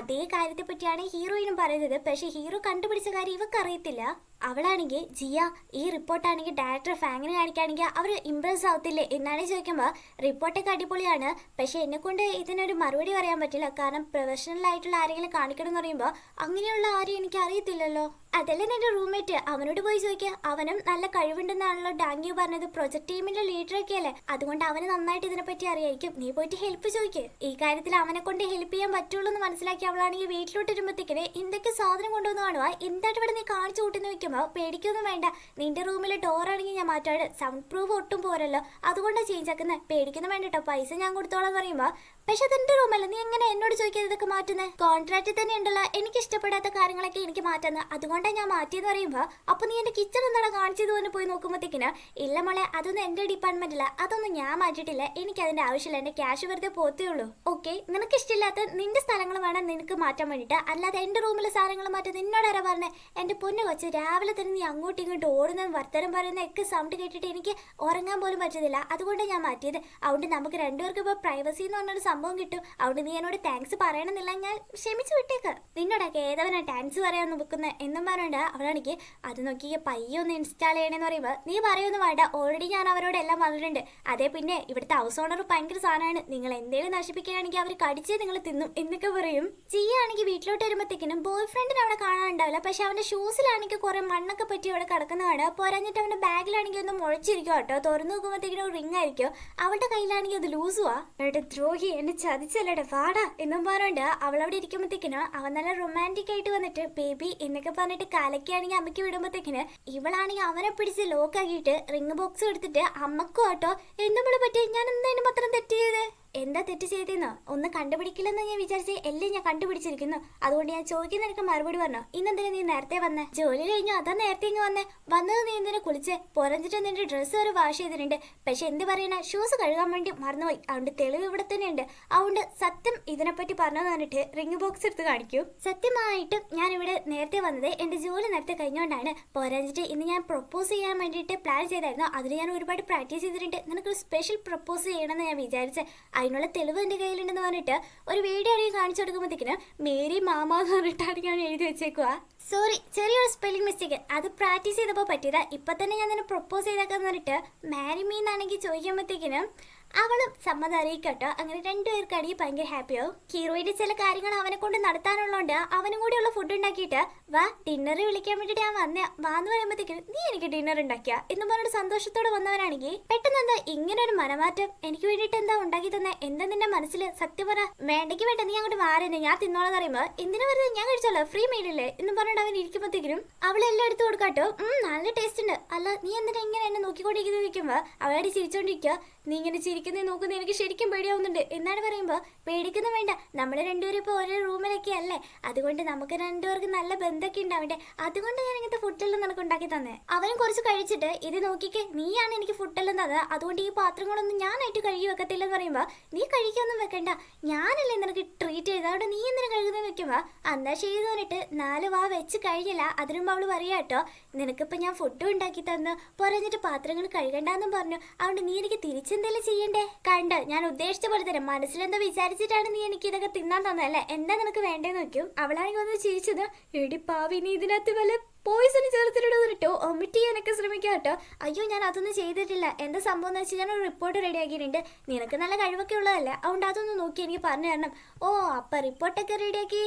അതേ കാര്യത്തെ പറ്റിയാണ് ഹീറോയിനും പറയുന്നത്. പക്ഷെ ഹീറോ കണ്ടുപിടിച്ച കാര്യം ഇവർക്ക് അറിയത്തില്ല. അവളാണെങ്കിൽ ജിയ ഈ റിപ്പോർട്ടാണെങ്കിൽ ഡയറക്ടർ ഫാങ്ങിന് കാണിക്കുകയാണെങ്കിൽ അവർ ഇംപ്രസ് ആവത്തില്ലേ എന്നാണ് ചോദിക്കുമ്പോൾ റിപ്പോർട്ടൊക്കെ അടിപൊളിയാണ്, പക്ഷെ എന്നെ കൊണ്ട് ഇതിനൊരു മറുപടി പറയാൻ പറ്റില്ല. കാരണം പ്രൊഫഷണൽ ആയിട്ടുള്ള ആരെങ്കിലും കാണിക്കണം എന്ന് പറയുമ്പോൾ അങ്ങനെയുള്ള ആരും എനിക്ക് അറിയത്തില്ലല്ലോ. അതല്ലേ നിന്റെ റൂംമേറ്റ്, അവനോട് പോയി ചോദിക്കുക. അവനും നല്ല കഴിവുണ്ടെന്നാണല്ലോ ഡാങ്കി പറഞ്ഞത്. പ്രൊജക്ട് ടീമിന്റെ ലീഡറൊക്കെ അല്ലേ, അതുകൊണ്ട് അവന് നന്നായിട്ട് ഇതിനെപ്പറ്റി അറിയായിരിക്കും. നീ പോയിട്ട് ഹെൽപ്പ് ചോദിക്കുക. ഈ കാര്യത്തിൽ അവനെ കൊണ്ട് ഹെൽപ്പ് ചെയ്യാൻ പറ്റുള്ളൂ എന്ന് മനസ്സിലാക്കി അവളാണെങ്കിൽ വീട്ടിലോട്ട് വരുമ്പോഴത്തേക്കിന് എന്തൊക്കെ സാധനം കൊണ്ടുവന്ന് കാണുക. എന്തായിട്ട് ഇവിടെ നീ കാണിച്ചു കൂട്ടുന്ന വെക്കുമ്പോൾ പേടിക്കൊന്നും വേണ്ട, നിന്റെ റൂമിലെ ഡോറാണെങ്കിൽ ഞാൻ മാറ്റാട്, സൗണ്ട് പ്രൂഫ് ഒട്ടും പോരല്ലോ, അതുകൊണ്ടാണ് ചേഞ്ച് ആക്കുന്നത്. പേടിക്കൊന്നും വേണ്ട കേട്ടോ, പൈസ ഞാൻ കൊടുത്തോളാന്ന് പറയുമ്പോൾ പക്ഷെ അതെന്റെ റൂമല്ല, നീ എങ്ങനെ എന്നോട് ചോദിക്കാതെ ഇതൊക്കെ മാറ്റുന്നത്? കോൺട്രാക്റ്റിൽ തന്നെ ഉണ്ടല്ലോ എനിക്ക് ഇഷ്ടപ്പെടാത്ത കാര്യങ്ങളൊക്കെ എനിക്ക് മാറ്റുന്നത്, അതുകൊണ്ടാണ് ഞാൻ മാറ്റിയെന്ന് പറയുമ്പോൾ അപ്പൊ നീ എന്റെ കിച്ചൺ എന്താണ് കാണിച്ചത് എന്ന് പോയി നോക്കുമ്പോഴത്തേക്കിന് ഇല്ല മോളെ അതൊന്നും എന്റെ ഡിപ്പാർട്ട്മെന്റില്ല, അതൊന്നും ഞാൻ മാറ്റിയിട്ടില്ല, എനിക്ക് അതിന്റെ ആവശ്യമില്ല, എന്റെ ക്യാഷ് വെറുതെ പോത്തേ ഉള്ളൂ. ഓക്കെ, നിനക്ക് ഇഷ്ടമില്ലാത്ത നിന്റെ സ്ഥലങ്ങൾ വേണം നിനക്ക് മാറ്റാൻ വേണ്ടിയിട്ട്, അല്ലാതെ എന്റെ റൂമിലെ സാധനങ്ങൾ മാറ്റാൻ നിന്നോട് ആരാ പറഞ്ഞേ? എന്റെ പൊന്നു കൊച്ച്, രാവിലെ തന്നെ നീ അങ്ങോട്ടും ഇങ്ങോട്ടും ഓടുന്നതും വർത്തരം പറയുന്ന ഒക്കെ സൗണ്ട് കേട്ടിട്ട് എനിക്ക് ഉറങ്ങാൻ പോലും പറ്റുന്നില്ല, അതുകൊണ്ട് ഞാൻ മാറ്റിയത്. അതുകൊണ്ട് നമുക്ക് രണ്ടുപേർക്ക് ഇപ്പോൾ പ്രൈവസി എന്ന് പറഞ്ഞൊരു സംഭവം കിട്ടും. അതുകൊണ്ട് നീ എന്നോട് താങ്ക്സ് പറയണമെന്നില്ല, ഞാൻ ക്ഷമിച്ചു വിട്ടേക്ക്. നിന്നോടൊക്കെ ഏതവനാ താങ്ക്സ് പറയാൻ നോക്കുന്നത് എന്നും പറഞ്ഞിട്ട് അവളാണെങ്കിൽ അത് നോക്കി പയ്യെ ഒന്ന് ഇൻസ്റ്റാൾ ചെയ്യണമെന്ന് പറയുമ്പോൾ നീ പറയൊന്നും വേണ്ട, ഓൾറെഡി ഞാൻ അവരോട് എല്ലാം പറഞ്ഞിട്ടുണ്ട്. അതേ പിന്നെ ഇവിടുത്തെ ഹൗസ് ഓണർ ഭയങ്കര സാധനമാണ്, നിങ്ങൾ എന്തെങ്കിലും നശിപ്പിക്കുകയാണെങ്കിൽ അവർ കടിച്ചേ നിങ്ങൾ തിന്നും എന്നൊക്കെ പറയും. ജിയ ആണെങ്കിൽ വീട്ടിലോട്ട് വരുമ്പോഴത്തേക്കിനും ബോയ് ഫ്രണ്ടിനെ അവിടെ കാണാനുണ്ടാവില്ല. പക്ഷെ അവന്റെ ഷൂസിലാണെങ്കിൽ കുറെ മണ്ണൊക്കെ പറ്റി അവിടെ കിടക്കുന്ന കാണുക. പോരാഞ്ഞിട്ട് അവന്റെ ബാഗിലാണെങ്കിൽ ഒന്ന് മുളച്ചിരിക്കും കേട്ടോ. തുറന്നു നോക്കുമ്പോഴത്തേക്കിനും ഒരു റിംഗ് ആയിരിക്കും, അവളുടെ കയ്യിലാണെങ്കിൽ അത് ലൂസുവാ. എവിടെ ദ്രോഹി, എന്നെ ചതിച്ചല്ലേടെ വാടാ എന്നും പറഞ്ഞുകൊണ്ട് അവളവിടെ ഇരിക്കുമ്പോഴത്തേക്കിനും അവൻ നല്ല റൊമാൻറ്റിക് ആയിട്ട് വന്നിട്ട് ബേബി എന്നൊക്കെ പറഞ്ഞിട്ട് കലക്കാണെങ്കിൽ അമ്മയ്ക്ക് വിടുമ്പോഴത്തേക്കിന് ഇവളാണെങ്കിൽ അവനെ പിടിച്ച് ലോക്കാക്കിയിട്ട് റിംഗ് ബോക്സ് എടുത്തിട്ട് അമ്മക്കും കേട്ടോ എന്തുമ്പോൾ പറ്റി, ഞാൻ എന്തായാലും മാത്രം തെറ്റ് ചെയ്തേ? എന്താ തെറ്റ് ചെയ്തെന്നോ ഒന്ന് കണ്ടുപിടിക്കില്ലെന്ന് ഞാൻ വിചാരിച്ച് എല്ലാം ഞാൻ കണ്ടുപിടിച്ചിരിക്കുന്നു. അതുകൊണ്ട് ഞാൻ ചോദിക്കുന്ന നിനക്ക് മറുപടി പറഞ്ഞു. ഇന്നെന്തിനാ നീ നേരത്തെ വന്നേ? ജോലി കഴിഞ്ഞു അതാ നേരത്തെ ഇങ്ങ് വന്നേ. വന്നത് നീ എന്തിനാ കുളിച്ചേ? പുറഞ്ഞിട്ട് നിന്റെ ഡ്രസ്സ് വരെ വാഷ് ചെയ്തിട്ടുണ്ട്. പക്ഷെ എന്ത് പറയണ, ഷൂസ് കഴുകാൻ വേണ്ടി മറന്നുപോയി. അതുകൊണ്ട് തെളിവ് ഇവിടെ തന്നെയുണ്ട്. അതുകൊണ്ട് സത്യം ഇതിനെപ്പറ്റി പറഞ്ഞു തന്നിട്ട് റിംഗ് ബോക്സ് എടുത്ത് കാണിക്കൂ. സത്യമായിട്ടും ഞാൻ ഇവിടെ നേരത്തെ വന്നത് എന്റെ ജോലി നേരത്തെ കഴിഞ്ഞുകൊണ്ടാണ്. പോരാഞ്ഞിട്ട് ഇന്ന് ഞാൻ പ്രൊപ്പോസ് ചെയ്യാൻ വേണ്ടിയിട്ട് പ്ലാൻ ചെയ്തായിരുന്നു. അതിന് ഞാൻ ഒരുപാട് പ്രാക്ടീസ് ചെയ്തിട്ടുണ്ട്. നിനക്കൊരു സ്പെഷ്യൽ പ്രൊപ്പോസ് ചെയ്യണമെന്ന് ഞാൻ വിചാരിച്ചത്. അതിനുള്ള തെളിവ് എൻ്റെ കയ്യിലുണ്ടെന്ന് പറഞ്ഞിട്ട് ഒരു വീഡിയോ ആണെങ്കിൽ കാണിച്ചു കൊടുക്കുമ്പോഴത്തേക്കിന് മേരി മാമ എന്ന് പറഞ്ഞിട്ടാണ് ഞാൻ എഴുതി വെച്ചേക്കുക. സോറി, ചെറിയൊരു സ്പെല്ലിംഗ് മിസ്റ്റേക്ക്, അത് പ്രാക്ടീസ് ചെയ്തപ്പോൾ പറ്റിയതാ. ഇപ്പൊ തന്നെ ഞാൻ തന്നെ പ്രൊപ്പോസ് ചെയ്തേക്കാന്ന് പറഞ്ഞിട്ട് മാരി മീ എന്നാണെങ്കിൽ ചോദിക്കുമ്പോഴത്തേക്കിനും അവളും സമ്മതം അറിയിക്കട്ടോ. അങ്ങനെ രണ്ടുപേർക്കാണെങ്കിൽ ഭയങ്കര ഹാപ്പിയാവും. ഹീറോയിന്റെ ചില കാര്യങ്ങൾ അവനെ കൊണ്ട് നടത്താനുള്ളതുകൊണ്ട് അവനും കൂടിയുള്ള ഫുഡ് ഉണ്ടാക്കിയിട്ട് വാ ഡിന്നർ വിളിക്കാൻ വേണ്ടിട്ട് ഞാൻ വന്നേ വാന്ന് പറയുമ്പോഴത്തേക്കും നീ എനിക്ക് ഡിന്നർ ഉണ്ടാക്കിയ എന്ന് പറഞ്ഞിട്ട് സന്തോഷത്തോടെ വന്നവനാണെങ്കിൽ പെട്ടെന്ന് എന്താ ഇങ്ങനെ ഒരു മനമാറ്റം, എനിക്ക് വേണ്ടിട്ട് എന്താ ഉണ്ടാക്കി തന്നെ, എന്താ നിന്റെ മനസ്സിൽ സത്യം പറ, വേണ്ടെങ്കിൽ വേണ്ട നീ അങ്ങോട്ട് മാറുന്നേ ഞാൻ തിന്നോളാന്ന് പറയുമ്പോ എന്തിനു വെറുതെ ഞാൻ കഴിച്ചോളാം ഫ്രീ മീലല്ലേ എന്ന് പറഞ്ഞിട്ട് അവൻ ഇരിക്കുമ്പോഴത്തേക്കും അവളെല്ലാം എടുത്തു കൊടുക്കാട്ടോ. നല്ല ടേസ്റ്റ് ഉണ്ട്, അല്ല നീ എന്തിനാ ഇങ്ങനെ എന്നെ നോക്കിക്കൊണ്ടിരിക്കുന്നത് നിൽക്കുമ്പോ അവളാടി ചിരിച്ചോണ്ടിരിക്കുക. നീ ഇങ്ങനെ ചിരിക്കുന്നത് നോക്കുന്നത് എനിക്ക് ശരിക്കും പേടിയാവുന്നുണ്ട് എന്നാണ് പറയുമ്പോ പേടിക്കുന്ന വേണ്ട, നമ്മൾ രണ്ടുപേരും ഇപ്പൊ ഒരേ റൂമിലൊക്കെ അല്ലേ, അതുകൊണ്ട് നമുക്ക് രണ്ടുപേർക്ക് നല്ല ബന്ധമൊക്കെ ഉണ്ടാവണ്ടേ, അതുകൊണ്ട് ഞാൻ ഇങ്ങനത്തെ ഫുഡെല്ലാം നിനക്ക് ഉണ്ടാക്കി തന്നെ. അവനും കുറച്ച് കഴിച്ചിട്ട് ഇത് നോക്കിക്കേ നീയാണ് എനിക്ക് ഫുഡെല്ലാം തന്നത്, അതുകൊണ്ട് ഈ പാത്രങ്ങളൊന്നും ഞാനായിട്ട് കഴുകി വെക്കത്തില്ലെന്ന് പറയുമ്പോ നീ കഴിക്കൊന്നും വെക്കണ്ട, ഞാനല്ലേ നിനക്ക് ട്രീറ്റ് ചെയ്ത് അവിടെ നീ എന്തിനാ കഴുകുന്നത് വെക്കുമ്പോ എന്നാ ചെയ്തു പറഞ്ഞിട്ട് 4 വാ വെച്ച് കഴിഞ്ഞില്ല. അതിനുമ്പോ അവള് പറയാട്ടോ നിനക്കിപ്പോ ഞാൻ ഫുഡും ഉണ്ടാക്കി തന്നു പറഞ്ഞിട്ട് പാത്രങ്ങൾ കഴുകണ്ടെന്നും പറഞ്ഞു, അതുകൊണ്ട് നീ എനിക്ക് തിരിച്ചെന്തെങ്കിലും ചെയ്യണ്ടേ, കണ്ട് ഞാൻ ഉദ്ദേശിച്ച പോലെ തന്നെ മനസ്സിലെന്തോ വിചാരിച്ചിട്ടാണ് നീ എനിക്ക് ഇതൊക്കെ തിന്നാൻ തന്നല്ലേ, എന്താ നിനക്ക് വേണ്ടേന്ന് വെക്കും. അവളാണെങ്കിൽ വന്ന് ചിരിച്ചത് എടി പാവി നീ ഇതിനകത്ത് വല്ല പോയിസൺ ചേർത്തിട്ടോ ഒമിറ്റ് ചെയ്യാനൊക്കെ ശ്രമിക്കാം കേട്ടോ. അയ്യോ ഞാൻ അതൊന്നും ചെയ്തിട്ടില്ല, എന്താ സംഭവം എന്ന് വെച്ചാൽ ഞാൻ ഒരു റിപ്പോർട്ട് റെഡി ആക്കിയിട്ടുണ്ട്, നിനക്ക് നല്ല കഴിവൊക്കെ ഉള്ളതല്ലേ, അതുകൊണ്ട് അതൊന്ന് നോക്കി എനിക്ക് പറഞ്ഞു തരണം. ഓ അപ്പൊ റിപ്പോർട്ടൊക്കെ റെഡിയാക്കി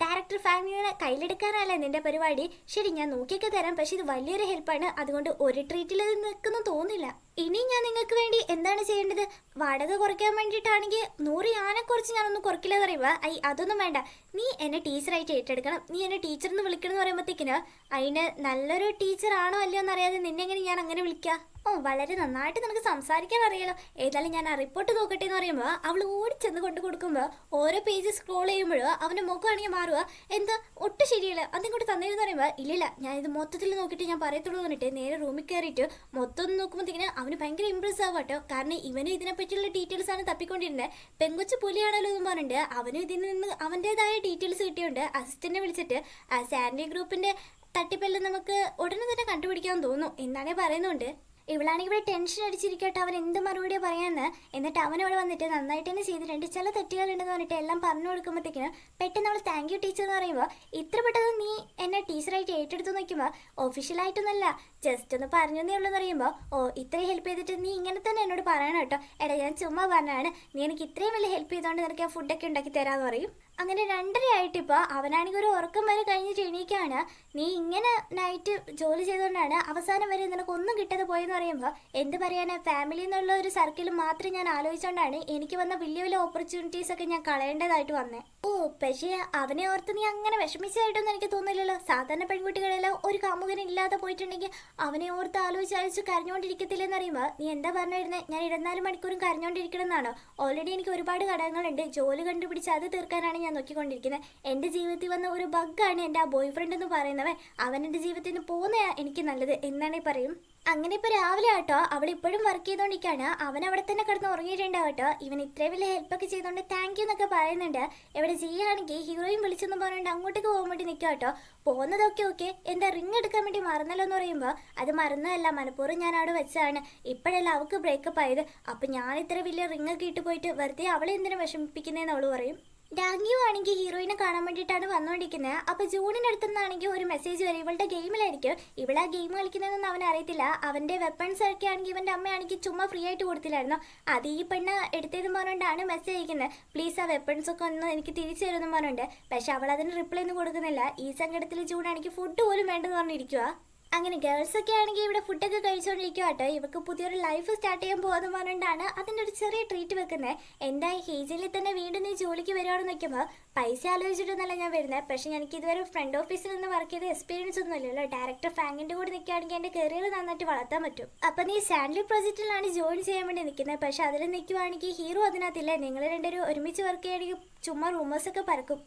ഡയറക്ടർ ഫാമിലിനെ കയ്യിലെടുക്കാനല്ലേ നിന്റെ പരിപാടി, ശരി ഞാൻ നോക്കിയൊക്കെ തരാം, പക്ഷെ ഇത് വലിയൊരു ഹെൽപ്പാണ്, അതുകൊണ്ട് ഒരു ട്രീറ്റിൽ നിൽക്കുന്നു തോന്നില്ല. ഇനി ഞാൻ നിങ്ങൾക്ക് വേണ്ടി എന്താണ് ചെയ്യേണ്ടത്, വാടക കുറയ്ക്കാൻ വേണ്ടിയിട്ടാണെങ്കിൽ 100 ആനെക്കുറിച്ച് ഞാനൊന്നും കുറയ്ക്കില്ല പറയുക. അതൊന്നും വേണ്ട, നീ എന്നെ ടീച്ചറായിട്ട് ഏറ്റെടുക്കണം, നീ എന്നെ ടീച്ചർ എന്ന് വിളിക്കണം എന്ന് പറയുമ്പോഴത്തേക്കിന് അതിന് നല്ലൊരു ടീച്ചർ ആണോ അല്ലയോ എന്നറിയാതെ നിന്നെ എങ്ങനെ ഞാൻ അങ്ങനെ വിളിക്കുക. ഓ വളരെ നന്നായിട്ട് നിനക്ക് സംസാരിക്കാൻ അറിയാലോ, ഏതായാലും ഞാൻ ആ റിപ്പോർട്ട് നോക്കട്ടെ എന്ന് പറയുമ്പോൾ അവൾ ഓടിച്ചെന്ന് കൊണ്ട് കൊടുക്കുമ്പോൾ ഓരോ പേജ് സ്ക്രോൾ ചെയ്യുമ്പോഴോ അവൻ്റെ മുഖമാണെങ്കിൽ മാറുക, എന്താ ഒട്ടും ശരിയല്ല അതിങ്ങോട്ട് തന്നേന്ന് പറയുമ്പോൾ ഇല്ലില്ല ഞാൻ ഇത് മൊത്തത്തിൽ നോക്കിയിട്ട് ഞാൻ പറയത്തുള്ളൂ എന്നിട്ട് നേരെ റൂമിൽ കയറിയിട്ട് മൊത്തം നോക്കുമ്പോഴത്തേക്കിന് അവന് ഭയങ്കര ഇമ്പ്രസ് ആവാട്ടോ. കാരണം ഇവന് ഇതിനെപ്പറ്റിയുള്ള ഡീറ്റെയിൽസ് ആണ് തപ്പിക്കൊണ്ടിരുന്നത്, പെങ്കൊച്ചു പുലിയാണല്ലോ എന്ന് പറഞ്ഞിട്ട് അവന് ഇതിൽ നിന്ന് അവൻ്റെതായ ഡീറ്റെയിൽസ് കിട്ടിയുണ്ട്. അസിസ്റ്റന്റിനെ വിളിച്ചിട്ട് ആ സാൻഡി ഗ്രൂപ്പിന്റെ തട്ടിപ്പെല്ലാം നമുക്ക് ഉടനെ തന്നെ കണ്ടുപിടിക്കാൻ തോന്നുന്നു എന്നാണേ പറയുന്നുണ്ട്. ഇവളാണെങ്കിൽ ഇവിടെ ടെൻഷൻ അടിച്ചിരിക്കട്ടെ അവൻ എന്ത് മറുപടിയാണ് പറയാന്ന്. എന്നിട്ട് അവനവിടെ വന്നിട്ട് നന്നായിട്ട് തന്നെ ചെയ്തിട്ടുണ്ട്, ചില തെറ്റുകളുണ്ടെന്ന് പറഞ്ഞിട്ട് എല്ലാം പറഞ്ഞു കൊടുക്കുമ്പോഴത്തേക്കിന് പെട്ടെന്ന് അവൾ താങ്ക് യു ടീച്ചർ എന്ന് പറയുമ്പോൾ ഇത്ര പെട്ടെന്ന് നീ എന്നെ ടീച്ചറായിട്ട് ഏറ്റെടുത്ത് നോക്കുമ്പോൾ ഒഫീഷ്യലായിട്ടൊന്നല്ല ജസ്റ്റ് ഒന്ന് പറഞ്ഞേ ഉള്ളൂ എന്ന് പറയുമ്പോൾ ഓ ഇത്രയും ഹെൽപ്പ് ചെയ്തിട്ട് നീ ഇങ്ങനെ തന്നെ എന്നോട് പറയണം കേട്ടോ, എടാ ഞാൻ ചുമ്മാ പറഞ്ഞാണ്, നീ എനിക്ക് ഇത്രയും വലിയ ഹെൽപ്പ് ചെയ്തുകൊണ്ട് നിനക്ക് ആ ഫുഡൊക്കെ ഉണ്ടാക്കി തരാമെന്ന് പറയും. അങ്ങനെ 2:30 ആയിട്ടിപ്പോൾ അവനാണെങ്കിൽ ഒരു ഉറക്കം വരെ കഴിഞ്ഞിട്ട് എണീക്കാണ്. നീ ഇങ്ങനെ നൈറ്റ് ജോലി ചെയ്തുകൊണ്ടാണ് അവസാനം വരെ നിനക്കൊന്നും കിട്ടാതെ പോയെന്ന് പറയുമ്പോൾ എന്ത് പറയാനാ, ഫാമിലി എന്നുള്ള ഒരു സർക്കിൾ മാത്രം ഞാൻ ആലോചിച്ചുകൊണ്ടാണ് എനിക്ക് വന്ന വലിയ വലിയ ഓപ്പർച്യൂണിറ്റീസ് ഒക്കെ ഞാൻ കളയേണ്ടതായിട്ട് വന്നേ. ഓ പക്ഷേ അവനെ ഓർത്ത് നീ അങ്ങനെ വിഷമിച്ചതായിട്ടൊന്നും എനിക്ക് തോന്നില്ലല്ലോ, സാധാരണ പെൺകുട്ടികളെല്ലാം ഒരു കാമുകൻ ഇല്ലാതെ പോയിട്ടുണ്ടെങ്കിൽ അവനെ ഓർത്ത് ആലോചിച്ച് കരഞ്ഞുകൊണ്ടിരിക്കത്തില്ലെന്ന് അറിയുമ്പോൾ നീ എന്താ പറഞ്ഞിരുന്നത്, ഞാൻ 24 മണിക്കൂറും കരഞ്ഞുകൊണ്ടിരിക്കണം എന്നാണോ? ഓൾറെഡി എനിക്ക് ഒരുപാട് ഘടകങ്ങളുണ്ട്, ജോലി കണ്ടുപിടിച്ച് അത് തീർക്കാനാണ് ഞാൻ നോക്കിക്കൊണ്ടിരിക്കുന്നത്. എൻ്റെ ജീവിതത്തിൽ വന്ന ഒരു ബഗ്ഗാണ് എൻ്റെ ആ ബോയ് ഫ്രണ്ട് എന്ന് പറയുന്നവൻ, അവൻ എൻ്റെ ജീവിതത്തിൽ നിന്ന് പോകുന്നതാ എനിക്ക് നല്ലത് എന്നാണേ പറയും. അങ്ങനെ ഇപ്പോൾ രാവിലെ ആട്ടോ അവൾ ഇപ്പോഴും വർക്ക് ചെയ്തുകൊണ്ടിരിക്കുകയാണ്, അവൻ അവിടെ തന്നെ കിടന്ന് ഉറങ്ങിയിട്ടുണ്ടാവും കേട്ടോ. ഇവൻ ഇത്രയും വലിയ ഹെൽപ്പൊക്കെ ചെയ്തുകൊണ്ട് താങ്ക് യു എന്നൊക്കെ പറയുന്നുണ്ട്. ഇവിടെ ചെയ്യുകയാണെങ്കിൽ ഹീറോയും വിളിച്ചെന്ന് പറഞ്ഞുകൊണ്ട് അങ്ങോട്ടേക്ക് പോകാൻ വേണ്ടി നിൽക്കുക കേട്ടോ. പോകുന്നതൊക്കെ ഓക്കെ, എന്താ റിങ് എടുക്കാൻ വേണ്ടി മറന്നല്ലോ എന്ന് പറയുമ്പോൾ അത് മറന്നതല്ല, മനഃപൂർവ്വം ഞാൻ അവിടെ വെച്ചതാണ്, ഇപ്പോഴല്ല അവൾക്ക് ബ്രേക്കപ്പ് ആയത്, അപ്പം ഞാൻ ഇത്ര വലിയ റിങ് ഒക്കെ ഇട്ട് പോയിട്ട് വെറുതെ അവളെ എന്തിനാ വിഷമിപ്പിക്കുന്നതെന്ന് അവൾ പറയും. ഡാങ്കിയു ആണെങ്കിൽ ഹീറോയിനെ കാണാൻ വേണ്ടിയിട്ടാണ് വന്നുകൊണ്ടിരിക്കുന്നത്. അപ്പോൾ ജൂണിനടുത്തുനിന്നാണെങ്കിൽ ഒരു മെസ്സേജ് വരും, ഇവളുടെ ഗെയിമിലായിരിക്കും, ഇവളാ ഗെയിം കളിക്കുന്നതെന്നൊന്നും അവൻ അറിയത്തില്ല. അവൻ്റെ വെപ്പൺസ് ഒക്കെ ആണെങ്കിൽ ഇവൻ്റെ അമ്മയാണെങ്കിൽ ചുമ്മാ ഫ്രീ ആയിട്ട് കൊടുത്തില്ലായിരുന്നു, അത് ഈ പെണ്ണ് എടുത്തതെന്ന് പറഞ്ഞുകൊണ്ടാണ് മെസ്സേജ് അയക്കുന്നത്, പ്ലീസ് ആ വെപ്പൺസ് ഒക്കെ ഒന്ന് എനിക്ക് തിരിച്ചു തരുമെന്ന് പറഞ്ഞുകൊണ്ട്. പക്ഷെ അവൾ അതിന് റിപ്ലൈ ഒന്നും കൊടുക്കുന്നില്ല. ഈ സങ്കടത്തിൽ ജൂണാണെങ്കിൽ ഫുഡ് പോലും വേണ്ടെന്ന് പറഞ്ഞിരിക്കുക. അങ്ങനെ ഗേൾസൊക്കെ ആണെങ്കിൽ ഇവിടെ ഫുഡൊക്കെ കഴിച്ചുകൊണ്ടിരിക്കുക കേട്ടോ. ഇവർക്ക് പുതിയൊരു ലൈഫ് സ്റ്റാർട്ട് ചെയ്യാൻ പോകുമെന്ന് പറഞ്ഞുകൊണ്ടാണ് അതിൻ്റെ ഒരു ചെറിയ ട്രീറ്റ് വെക്കുന്നത്. എന്തായി ഹേജലിൽ തന്നെ വീണ്ടും നീ ജോലിക്ക് വരുവാണെന്ന് നോക്കുമ്പോൾ പൈസ ആലോചിച്ചിട്ടൊന്നല്ല ഞാൻ വരുന്നത്, പക്ഷേ എനിക്ക് ഇതുവരെ ഫ്രണ്ട് ഓഫീസിൽ നിന്ന് വർക്ക് ചെയ്ത എക്സ്പീരിയൻസ് ഒന്നും ഇല്ലല്ലോ, ഡയറക്ടർ ഫാങ്ങിൻ്റെ കൂടെ നിൽക്കുകയാണെങ്കിൽ എൻ്റെ കരിയർ നന്നായിട്ട് വളർത്താൻ പറ്റും. അപ്പം നീ സാൻഡ്ലി പ്രോജക്റ്റിലാണ് ജോയിൻ ചെയ്യാൻ വേണ്ടി നിൽക്കുന്നത്, പക്ഷേ അതിൽ നിൽക്കുവാണെങ്കിൽ ഹീറോ അതിനകത്തില്ലേ, നിങ്ങൾ രണ്ടുപേരും ഒരുമിച്ച് വർക്ക് ചെയ്യുകയാണെങ്കിൽ ചുമ്മാ റൂമേഴ്സൊക്കെ പരക്കും.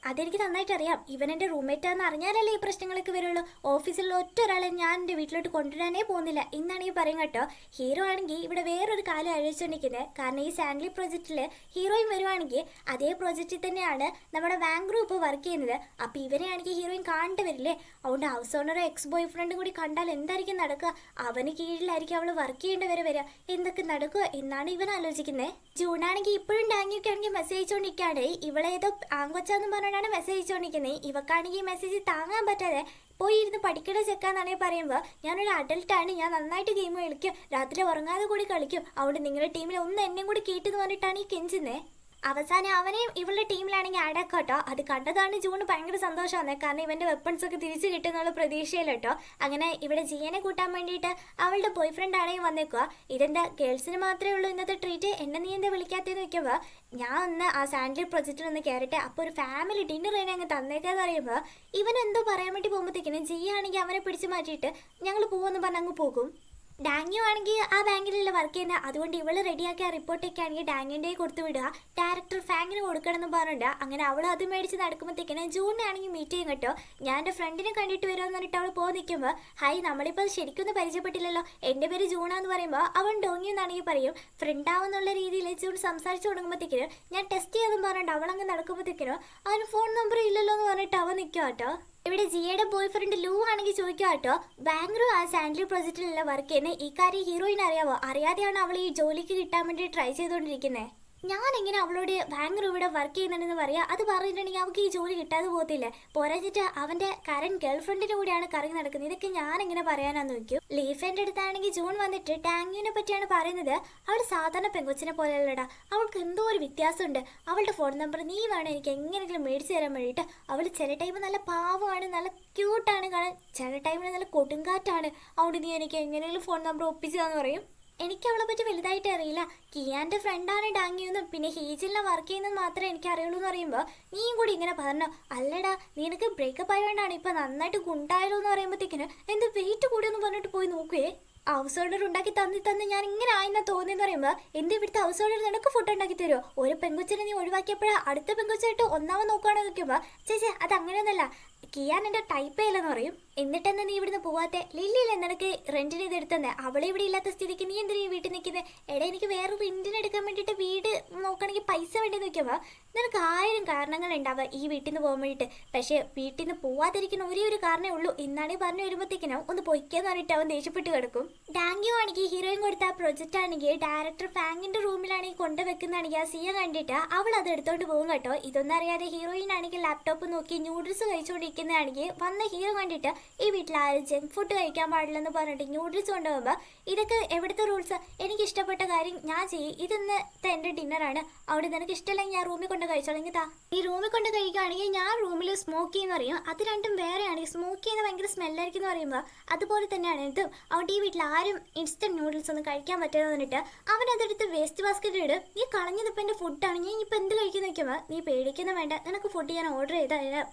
അതെനിക്ക് നന്നായിട്ട് അറിയാം, ഇവൻ എൻ്റെ റൂംമേറ്റാന്ന് അറിഞ്ഞാലല്ലേ ഈ പ്രശ്നങ്ങളൊക്കെ വരുള്ളൂ. ഓഫീസിലുള്ള ഒറ്റ ഒരാളെ ഞാൻ എൻ്റെ വീട്ടിലോട്ട് കൊണ്ടുവരാനേ പോകുന്നില്ല എന്നാണ് ഈ പറയും കേട്ടോ. ഹീറോ ആണെങ്കിൽ ഇവിടെ വേറൊരു കാലം അഴിച്ചുകൊണ്ടിരിക്കുന്നത്, കാരണം ഈ സാൻഡ്ലി പ്രോജക്റ്റിൽ ഹീറോയിൻ വരുവാണെങ്കിൽ അതേ പ്രോജക്റ്റിൽ തന്നെയാണ് നമ്മുടെ വാങ് ഗ്രൂപ്പ് വർക്ക് ചെയ്യുന്നത്. അപ്പോൾ ഇവരെ ആണെങ്കിൽ ഹീറോയിൻ കാണേണ്ടി വരില്ലേ, അതുകൊണ്ട് ഹൗസ് ഓണറും എക്സ് ബോയ് ഫ്രണ്ടും കൂടി കണ്ടാൽ എന്തായിരിക്കും നടക്കുക, അവന് കീഴിലായിരിക്കും അവൾ വർക്ക് ചെയ്യേണ്ടി വരിക, എന്തൊക്കെ നടക്കുക എന്നാണ് ഇവൻ ആലോചിക്കുന്നത്. ജൂണാണെങ്കിൽ ഇപ്പോഴും ഡാങ്ങിയൊക്കെ ആണെങ്കിൽ മെസ്സേജ് അയച്ചുകൊണ്ടിരിക്കുകയാണ്, ഇവളേതോ ആങ്കൊച്ചാന്നും പറഞ്ഞാണ് മെസ്സേജ് അയച്ചുകൊണ്ടിരിക്കുന്നത്. ഇവക്കാണെങ്കിൽ ഈ മെസ്സേജ് താങ്ങാൻ പറ്റാതെ പോയി ഇരുന്ന് പഠിക്കണ ചെക്കാന്നാണെങ്കിൽ പറയുമ്പോൾ ഞാനൊരു അഡൽട്ടാണ്, ഞാൻ നന്നായിട്ട് ഗെയിം കളിക്കും, രാത്രി ഉറങ്ങാതെ കൂടി കളിക്കും, അതുകൊണ്ട് നിങ്ങളുടെ ടീമിൽ ഒന്ന് എന്നെയും കൂടി കേട്ടെന്ന് പറഞ്ഞിട്ടാണ് ഈ കെഞ്ചുന്നത്. അവസാനം അവനെയും ഇവളുടെ ടീമിലാണെങ്കിൽ ആഡാക്കാം കേട്ടോ. അത് കണ്ടതാണ് ജൂണ് ഭയങ്കര സന്തോഷമാണ്, കാരണം ഇവന്റെ വെപ്പൺസ് ഒക്കെ തിരിച്ചു കിട്ടുന്നുള്ള പ്രതീക്ഷയിൽ കേട്ടോ. അങ്ങനെ ഇവിടെ ജിയനെ കൂട്ടാൻ വേണ്ടിയിട്ട് അവളുടെ ബോയ് ഫ്രണ്ട് ആണെങ്കിൽ വന്നേക്കുക. ഇതെന്താ ഗേൾസിന് മാത്രമേ ഉള്ളൂ ഇന്നത്തെ ട്രീറ്റ്, എന്നെ നീ എന്താ വിളിക്കാത്തേന്ന് വെക്കുമ്പോൾ ഞാൻ ഒന്ന് ആ സാൻഡ്ലി പ്രൊജക്റ്റിൽ ഒന്ന് കയറട്ടെ, അപ്പോൾ ഒരു ഫാമിലി ഡിന്നർ തന്നെ അങ്ങ് തന്നേക്കാന്ന് പറയുമ്പോൾ ഇവനെന്തോ പറയാൻ വേണ്ടി പോകുമ്പോഴത്തേക്കിനും ജിയ ആണെങ്കിൽ അവനെ പിടിച്ചു മാറ്റിയിട്ട് ഞങ്ങൾ പോകുമെന്ന് പറഞ്ഞ് അങ്ങ് പോകും. ഡാങ്യു ആണെങ്കിൽ ആ ബാങ്കിലല്ല വർക്ക് ചെയ്യുന്നത്, അതുകൊണ്ട് ഇവള് റെഡിയാക്കിയ റിപ്പോർട്ടൊക്കെ ആണെങ്കിൽ ഡാങ്ങിൻ്റെ കൊടുത്തു വിടുക, ഡയറക്ടർ ഫാങ്കിന് കൊടുക്കണം എന്ന് പറഞ്ഞിട്ട് അങ്ങനെ അവൾ അത് മേടിച്ച് നടക്കുമ്പോഴത്തേക്കിന് ജൂണിനെ ആണെങ്കിൽ മീറ്റ് ചെയ്യും കേട്ടോ. ഞാൻ എൻ്റെ ഫ്രണ്ടിനെ കണ്ടിട്ട് വരുമെന്ന് പറഞ്ഞിട്ട് അവൾ പോയി നിൽക്കുമ്പോൾ ഹായ് നമ്മളിപ്പോൾ ശരിക്കൊന്നും പരിചയപ്പെട്ടില്ലല്ലോ, എൻ്റെ പേര് ജൂണാന്ന് പറയുമ്പോൾ അവൻ ഡോങ്ങി എന്നാണെങ്കിൽ പറയും. ഫ്രണ്ടാവെന്നുള്ള രീതിയിൽ ജൂൺ സംസാരിച്ച് തുടങ്ങുമ്പോഴത്തേക്കിനും ഞാൻ ടെസ്റ്റ് ചെയ്തെന്ന് പറഞ്ഞിട്ട് അവളങ്ങ് നടക്കുമ്പോഴത്തേക്കിനും അവന് ഫോൺ നമ്പർ ഇല്ലല്ലോ എന്ന് പറഞ്ഞിട്ട് അവൻ നിൽക്കുക കേട്ടോ. ഇവിടെ ജിയയുടെ ബോയ് ഫ്രണ്ട് ലൂ ആണെങ്കിൽ ചോദിക്കുക കേട്ടോ, ബാംഗ്ലൂർ ആ സാൻഡ്ലി പ്രൊജക്റ്റിലല്ല വർക്ക് ചെയ്യുന്നത്, ഈ കാര്യം ഹീറോയിൻ അറിയാവോ, അറിയാതെയാണ് അവൾ ഈ ജോലിക്ക് കിട്ടാൻ വേണ്ടി ട്രൈ ചെയ്തുകൊണ്ടിരിക്കുന്നത്. ഞാനെങ്ങനെ അവളോട് ബാംഗ്ലൂർ ഇവിടെ വർക്ക് ചെയ്യുന്നുണ്ടെന്ന് പറയാം, അത് പറഞ്ഞിട്ടുണ്ടെങ്കിൽ അവൾക്ക് ഈ ജോലി കിട്ടാതെ പോകത്തില്ലേ, പോരാച്ചിട്ട് അവൻ്റെ കറന്റ് ഗേൾ ഫ്രണ്ടിൻ്റെ കൂടെയാണ് കറങ്ങി നടക്കുന്നത്, ഇതൊക്കെ ഞാനെങ്ങനെ പറയാനാന്ന് നോക്കും. ലീഫിൻ്റെ അടുത്താണെങ്കിൽ ജൂൺ വന്നിട്ട് ടാങ്യുവിനെ പറ്റിയാണ് പറയുന്നത്. അവൾ സാധാരണ പെങ്കൊച്ചിനെ പോലെയല്ലടാ, അവൾക്ക് എന്തോ ഒരു വ്യത്യാസമുണ്ട്, അവളുടെ ഫോൺ നമ്പർ നീ വേണം എനിക്ക് എങ്ങനെയെങ്കിലും മേടിച്ച് തരാൻ വേണ്ടിയിട്ട്. അവൾ ചില ടൈം നല്ല പാവമാണ്, നല്ല ക്യൂട്ടാണ് കാണാൻ, ചില ടൈമിൽ നല്ല കൊടുങ്കാറ്റാണ്, അതുകൊണ്ട് നീ എനിക്ക് എങ്ങനെയെങ്കിലും ഫോൺ നമ്പർ ഒപ്പിച്ചതാന്ന് പറയും. എനിക്ക് അവളെ പറ്റി വലുതായിട്ട് അറിയില്ല, കിയാൻ്റെ ഫ്രണ്ടാണ് ഡാങ്ങിയെന്നും പിന്നെ ഹീജിലിനെ വർക്ക് ചെയ്യുന്നത് മാത്രമേ എനിക്ക് അറിയുള്ളൂ എന്ന് പറയുമ്പോൾ നീയും കൂടി ഇങ്ങനെ പറഞ്ഞു. അല്ലടാ നിനക്ക് ബ്രേക്കപ്പ് ആയതുകൊണ്ടാണ് ഇപ്പം നന്നായിട്ട് ഗുണ്ടായാലോ എന്ന് പറയുമ്പോഴത്തേക്കിന് എന്ത് വെയിറ്റ് കൂടിയെന്ന് പറഞ്ഞിട്ട് പോയി നോക്കുവേ. ഹൗസ് ഓർഡർ ഉണ്ടാക്കി തന്നി ഞാൻ ഇങ്ങനെ ആയെന്നാ തോന്നിയെന്ന് പറയുമ്പോൾ എന്ത് ഇവിടുത്തെ ഹൗസ് ഓർഡർ നിനക്ക് ഫുഡ് ഉണ്ടാക്കി തരുമോ, ഒരു പെങ്കൊച്ചിനെ നീ ഒഴിവാക്കിയപ്പോഴാണ് അടുത്ത പെങ്കൊച്ചായിട്ട് ഒന്നാമത് നോക്കുകയാണെന്ന് നോക്കുമ്പോൾ ചേച്ചി അത് അങ്ങനെയൊന്നല്ല, കിയാൻ എൻ്റെ ടൈപ്പ് ചെയ്യില്ലെന്ന് പറയും. എന്നിട്ടെന്ന് നീ ഇവിടുന്ന് പോവാത്തെ, ലില്ലിയില്ല നിനക്ക് റെന്റിന് ഇത് എടുത്തന്നെ, അവളെ ഇവിടെ ഇല്ലാത്ത സ്ഥിതിക്ക് നീ എന്തിനാ ഈ വീട്ടിൽ നിൽക്കുന്നത്, എടാ എനിക്ക് വേറെ റെന്റിന് എടുക്കാൻ വേണ്ടിയിട്ട് വീട് നോക്കണമെങ്കിൽ പൈസ വേണ്ടി നിൽക്കുമ്പോൾ നിനക്ക് 1000 കാരണങ്ങളുണ്ടാവുക ഈ വീട്ടിൽ നിന്ന് പോകാൻ വേണ്ടിയിട്ട്, പക്ഷേ വീട്ടിൽ നിന്ന് പോവാതിരിക്കുന്ന ഒരേ ഒരു കാരണമേ ഉള്ളൂ, ഇന്നാണെങ്കിൽ പറഞ്ഞു വരുമ്പോഴത്തേക്കിനും ഒന്ന് പൊയ്ക്കാന്ന് പറഞ്ഞിട്ട് അവൻ ദേഷ്യപ്പെട്ട് കിടക്കും. ഡാങ്യോ ആണെങ്കിൽ ഹീറോയിൻ കൊടുത്ത ആ പ്രൊജക്റ്റ് ആണെങ്കിൽ ഡയറക്ടർ ഫാങ്ങിൻ്റെ റൂമിലാണെങ്കിൽ കൊണ്ടുവെക്കുന്നതാണെങ്കിൽ ആ സിയ കണ്ടിട്ട് അവൾ അത് എടുത്തോണ്ട് പോകും കേട്ടോ. ഇതൊന്നും അറിയാതെ ഹീറോയിൻ ആണെങ്കിൽ ലാപ്ടോപ്പ് നോക്കി ന്യൂഡിൽസ് കഴിച്ചുകൊണ്ടിരിക്കുന്നതാണെങ്കിൽ വന്ന ഹീറോ കണ്ടിട്ട് ഈ വീട്ടിൽ ആരും ജങ്ക് ഫുഡ് കഴിക്കാൻ പാടില്ലെന്ന് പറഞ്ഞിട്ട് ന്യൂഡിൽസ് കൊണ്ടുപോകുമ്പോൾ ഇതൊക്കെ എവിടുത്തെ റൂൾസ്, എനിക്ക് ഇഷ്ടപ്പെട്ട കാര്യം ഞാൻ ചെയ്യും, ഇതൊന്നത്തെ എൻ്റെ ഡിന്നറാണ്, അവിടെ നിനക്ക് ഇഷ്ടമല്ലെങ്കിൽ ഞാൻ റൂമിൽ കൊണ്ട് കഴിച്ചോളെങ്കിൽ താ, ഈ റൂമിൽ കൊണ്ട് കഴിക്കുകയാണെങ്കിൽ ഞാൻ റൂമിൽ സ്മോക്ക് ചെയ്യുന്ന പറയും, അത് രണ്ടും വേറെയാണെങ്കിൽ സ്മോക്ക് ചെയ്യുന്ന ഭയങ്കര സ്മെല്ലായിരിക്കും എന്ന് പറയുമ്പോൾ അതുപോലെ തന്നെയാണ് ഇതും. അതുകൊണ്ട് ഈ വീട്ടിൽ ആരും ഇൻസ്റ്റന്റ് നൂഡിൽസ് ഒന്നും കഴിക്കാൻ പറ്റുമെന്ന് പറഞ്ഞിട്ട് അവനതെടുത്ത് വേസ്റ്റ് ബാസ്ക്കറ്റ് ഇടും. നീ കളഞ്ഞതിപ്പോൾ എൻ്റെ ഫുഡാണ്, ഞാൻ ഇപ്പോൾ എന്ത് കഴിക്കുന്ന വയ്ക്കുമ്പോൾ നീ പേടിക്കുന്ന വേണ്ട, നിനക്ക് ഫുഡ് ഞാൻ ഓർഡർ ചെയ്താൽ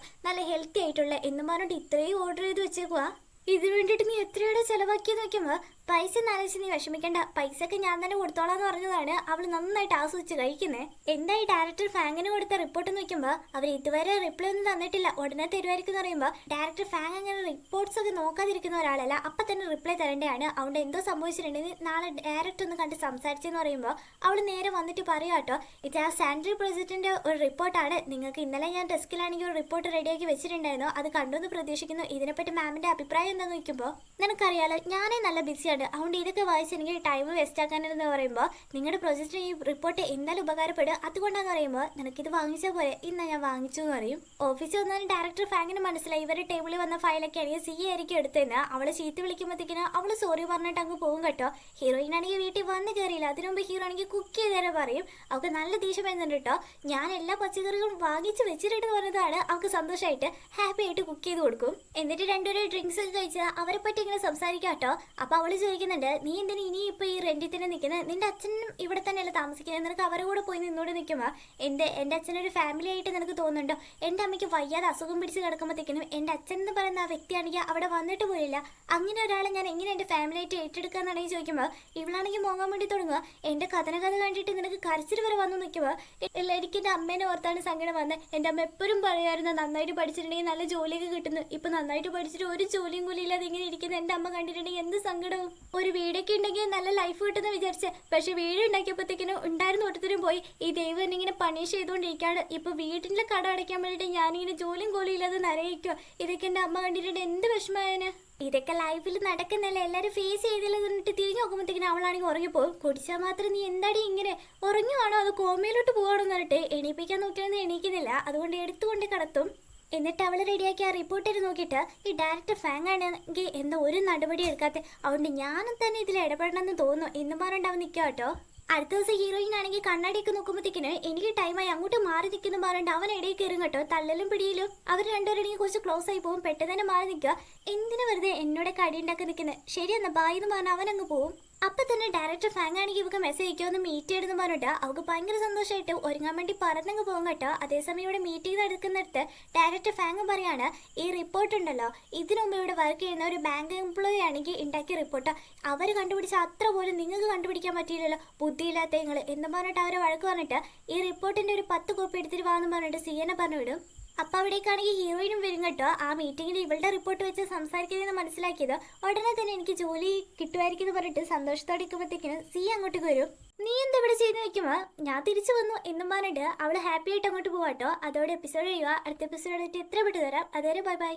നല്ല ഹെൽത്തി ആയിട്ടുള്ള എന്നും പറഞ്ഞിട്ട് ഇത്രയും ഓർഡർ ചെയ്ത് വെച്ചേക്കുവാ, ഇതിന് വേണ്ടിയിട്ട് നീ എത്രയുടെ ചിലവാക്കിയെന്ന് വെക്കുമ്പോൾ പൈസ നനച്ച് നീ വിഷമിക്കേണ്ട, പൈസക്ക് ഞാൻ തന്നെ കൊടുത്തോളാന്ന് പറഞ്ഞതാണ് അവൾ നന്നായിട്ട് ആസ്വദിച്ച് കഴിക്കുന്നത്. എന്തായി ഡയറക്ടർ ഫാങ്ങിന് കൊടുത്ത റിപ്പോർട്ട് നോക്കുമ്പോൾ അവർ ഇതുവരെ റിപ്ലൈ ഒന്നും തന്നിട്ടില്ല, ഉടനെ തരുമായിരിക്കും എന്ന് പറയുമ്പോൾ ഡയറക്ടർ ഫാങ് അങ്ങനെ റിപ്പോർട്ട്സ് ഒക്കെ നോക്കാതിരിക്കുന്ന ഒരാളല്ല, അപ്പം തന്നെ റിപ്ലൈ തരേണ്ടതാണ്, അതുകൊണ്ട് എന്തോ സംഭവിച്ചിട്ടുണ്ടെങ്കിൽ നാളെ ഡയറക്ടർ ഒന്ന് കണ്ട് സംസാരിച്ചെന്ന് പറയുമ്പോൾ അവൾ നേരെ വന്നിട്ട് പറയാം കേട്ടോ, ഇത് ആ സാൻഡ്രി പ്രൊജക്റ്റിൻ്റെ ഒരു റിപ്പോർട്ടാണ്, നിങ്ങൾക്ക് ഇന്നലെ ഞാൻ ഡെസ്കിലാണെങ്കിൽ ഒരു റിപ്പോർട്ട് റെഡിയാക്കി വെച്ചിട്ടുണ്ടായിരുന്നു, അത് കണ്ടുവന്ന് പ്രതീക്ഷിക്കുന്നു, ഇതിനെപ്പറ്റി മാമിൻ്റെ അഭിപ്രായം എന്താണെന്ന് നോക്കുമ്പോൾ നിനക്കറിയാലോ ഞാനേ നല്ല ബിസിയാണ്, അതുകൊണ്ട് ഇതൊക്കെ വായിച്ച് എനിക്ക് ടൈം വേസ്റ്റ് ആക്കാനെന്ന് പറയുമ്പോൾ നിങ്ങളുടെ പ്രൊജക്റ്റിന് ഈ റിപ്പോർട്ട് എന്തായാലും ഉപകാരപ്പെടും, അതുകൊണ്ടാന്ന് പറയുമ്പോൾ നിനക്കിത് വാങ്ങിച്ച പോലെ ഇന്നാ ഞാൻ വാങ്ങിച്ചു എന്ന് പറയും. ഓഫീസിൽ വന്നാലും ഡയറക്ടർ ഫാങ്ങിന് മനസ്സിലായി ഇവരുടെ ടേബിളിൽ വന്ന ഫയലൊക്കെ ആണെങ്കിൽ സി ആയിരിക്കും എടുത്തതെന്ന്. അവളെ ചീത്ത വിളിക്കുമ്പോഴത്തേക്കിന് അവൾ സോറി പറഞ്ഞിട്ട് അങ്ങ് പോകും കേട്ടോ. ഹീറോയിൻ ആണെങ്കിൽ വീട്ടിൽ വന്ന് കയറിയില്ല, അതിനു മുമ്പ് ഹീറോ ആണെങ്കിൽ കുക്ക് ചെയ്ത് തരാൻ പറയും. അവൾക്ക് നല്ല ദേഷ്യം വരുന്നുണ്ട് കേട്ടോ, ഞാൻ എല്ലാ പച്ചക്കറികളും വാങ്ങിച്ച് വെച്ചിട്ട് പറഞ്ഞതാണ് അവൾക്ക് സന്തോഷമായിട്ട് ഹാപ്പി ആയിട്ട് കുക്ക് ചെയ്ത് കൊടുക്കും. എന്നിട്ട് രണ്ടുപേരും ഡ്രിങ്ക്സ് ഒക്കെ കഴിച്ച് അവരെ പറ്റി ഇങ്ങനെ സംസാരിക്കാം കേട്ടോ. അപ്പോൾ അവൾ ചോദിക്കുന്നുണ്ട് നീ എന്തിനാ ഇനി ഇപ്പോൾ ഈ റെന്റിൽ തന്നെ നിൽക്കുന്നത്, നിന്റെ അച്ഛനും ഇവിടെ തന്നെയല്ല താമസിക്കുന്നത്, നിനക്ക് അവരുടെ കൂടെ പോയി നിന്നോട് നിൽക്കുമ്പോൾ എൻ്റെ അച്ഛനൊരു ഫാമിലി ആയിട്ട് നിനക്ക് തോന്നുന്നുണ്ടോ, എൻ്റെ അമ്മയ്ക്ക് വയ്യാതെ അസുഖം പിടിച്ച് കിടക്കുമ്പോഴത്തേക്കിനും എൻ്റെ അച്ഛൻ എന്ന് പറയുന്ന ആ വ്യക്തിയാണെങ്കിൽ അവിടെ വന്നിട്ട് പോലില്ല, അങ്ങനെ ഒരാളെ ഞാൻ എങ്ങനെ എൻ്റെ ഫാമിലി ആയിട്ട് ഏറ്റെടുക്കുക എന്നാണെങ്കിൽ ചോദിക്കുമ്പോൾ ഇവളാണെങ്കിൽ മോങ്ങാൻ വേണ്ടി തുടങ്ങുക, എൻ്റെ കഥ കണ്ടിട്ട് നിനക്ക് കരച്ചിൽ വരെ വന്നു നിൽക്കുമ്പോൾ എനിക്ക് എൻ്റെ അമ്മേനെ ഓർത്താണ് സങ്കടം വന്നത്, എൻ്റെ അമ്മ എപ്പോഴും പറയുമായിരുന്നു നന്നായിട്ട് പഠിച്ചിട്ടുണ്ടെങ്കിൽ നല്ല ജോലിയൊക്കെ കിട്ടുന്നു, ഇപ്പം നന്നായിട്ട് പഠിച്ചിട്ട് ഒരു ജോലിയും കൂടി ഇല്ലാതെ ഇങ്ങനെ ഇരിക്കുന്ന എൻ്റെ അമ്മ കണ്ടിട്ടുണ്ടെങ്കിൽ എന്ത് സങ്കടവും, ഒരു വീടൊക്കെ ഉണ്ടെങ്കിൽ നല്ല ലൈഫ് കിട്ടുമെന്ന് വിചാരിച്ച്, പക്ഷെ വീട് ഉണ്ടാക്കിയപ്പോഴത്തേക്കിനും ഉണ്ടായിരുന്ന ഒട്ടത്തിനും പോയി, ഈ ദൈവം എന്നെ ഇങ്ങനെ പണിഷ് ചെയ്തുകൊണ്ടിരിക്കുകയാണ്, ഇപ്പോൾ വീട്ടിലെ കട അടയ്ക്കാൻ വേണ്ടിയിട്ട് ഞാനിങ്ങനെ ജോലിയും കോലിയില്ലാതെ നരയിക്കുക, ഇതൊക്കെ എൻ്റെ അമ്മ കണ്ടിട്ടുണ്ട് എന്ത് വിഷമമായതിന്, ഇതൊക്കെ ലൈഫിൽ നടക്കുന്നല്ലേ എല്ലാവരും ഫേസ് ചെയ്തില്ല എന്നിട്ട് തിരിഞ്ഞു നോക്കുമ്പോഴത്തേക്കിനും അവളാണെങ്കിൽ ഉറങ്ങിപ്പോകും. കുടിച്ചാൽ മാത്രം നീ എന്താടി ഇങ്ങനെ ഉറങ്ങുവാണോ അത് കോമയിലോട്ട് പോകണമെന്ന് പറഞ്ഞിട്ട് എണീപ്പിക്കാൻ നോക്കിയാൽ എണീക്കുന്നില്ല, അതുകൊണ്ട് എടുത്തുകൊണ്ട് കിടത്തും. എന്നിട്ട് അവൾ റെഡിയാക്കി ആ റിപ്പോർട്ടർ നോക്കിയിട്ട് ഈ ഡയറക്ടർ ഫാങ് ആണെങ്കിൽ എന്താ ഒരു നടപടി എടുക്കാത്ത, അതുകൊണ്ട് ഞാനും തന്നെ ഇതിൽ ഇടപെടണമെന്ന് തോന്നുന്നു എന്ന് പറഞ്ഞിട്ട് അവൻ നിൽക്കുക കേട്ടോ. അടുത്ത ദിവസം ഹീറോയിൻ ആണെങ്കിൽ കണ്ണാടിയൊക്കെ നോക്കുമ്പോഴത്തേക്കിന് എനിക്ക് ടൈമായി അങ്ങോട്ട് മാറി നിൽക്കുന്നു പറഞ്ഞിട്ട് അവൻ ഇടയിൽ കയറും കേട്ടോ. തള്ളലും പിടിയിലും അവർ രണ്ടുപേരും കുറച്ച് ക്ലോസ് ആയി പോകും. പെട്ടെന്ന് തന്നെ മാറി നിൽക്കുക. എന്തിനു വെറുതെ എന്നോട് കടി ഉണ്ടാക്കി നിൽക്കുന്നത്, ശരിയെന്നാ ബായ് എന്ന് പറഞ്ഞാൽ അവൻ അങ്ങ് പോവും. അപ്പൊ തന്നെ ഡയറക്ടർ ഫാങ് ആണെങ്കിൽ ഇവക്ക് മെസ്സേജ് അയക്കോ ഒന്ന് മീറ്റ് ചെയ്തെന്ന് പറഞ്ഞിട്ട് അവൾക്ക് ഭയങ്കര സന്തോഷമായിട്ട് ഒരുങ്ങാൻ വേണ്ടി പറന്നങ്ങ് പോകും കേട്ടോ. അതേസമയം ഇവിടെ മീറ്റിംഗ് നടക്കുന്നിടത്ത് ഡയറക്ടർ ഫാങ് പറയാണ്, ഈ റിപ്പോർട്ട് ഉണ്ടല്ലോ ഇതിനു മുമ്പ് ഇവിടെ വർക്ക് ചെയ്യുന്ന ഒരു ബാങ്ക് എംപ്ലോയി ആണെങ്കിൽ ഉണ്ടാക്കിയ റിപ്പോർട്ട് അവർ കണ്ടുപിടിച്ച അത്ര പോലും നിങ്ങൾക്ക് കണ്ടുപിടിക്കാൻ പറ്റിയില്ലല്ലോ ബുദ്ധിയില്ലാത്ത നിങ്ങൾ എന്ന് പറഞ്ഞിട്ട് അവരെ വഴക്ക് പറഞ്ഞിട്ട് ഈ റിപ്പോർട്ടിന്റെ ഒരു 10 കോപ്പി എടുത്തിട്ട് വാന്ന് പറഞ്ഞിട്ട് സിയനെ പറഞ്ഞു വിടും. അപ്പൊ അവിടേക്കാണെങ്കിൽ ഹീറോയിനും വരും കേട്ടോ. ആ മീറ്റിംഗിൽ ഇവളുടെ റിപ്പോർട്ട് വെച്ച് സംസാരിക്കുന്നതെന്ന് മനസ്സിലാക്കിയത് ഉടനെ തന്നെ എനിക്ക് ജോലി കിട്ടുമായിരിക്കും എന്ന് പറഞ്ഞിട്ട് സന്തോഷത്തോടെ നിൽക്കുമ്പോഴത്തേക്കിനും സി അങ്ങോട്ടേക്ക് വരും. നീ എന്താ ഇവിടെ ചെയ്ത് വെക്കുമ്പോ ഞാൻ തിരിച്ചു വന്നു എന്നും പറഞ്ഞിട്ട് അവള് ഹാപ്പി ആയിട്ട് അങ്ങോട്ട് പോവാട്ടോ. അതോടെ എപ്പിസോഡ് കഴിയുക. അടുത്ത എപ്പിസോഡ് എത്ര പെട്ട് തരാം. അതുവരെ ബൈ ബൈ.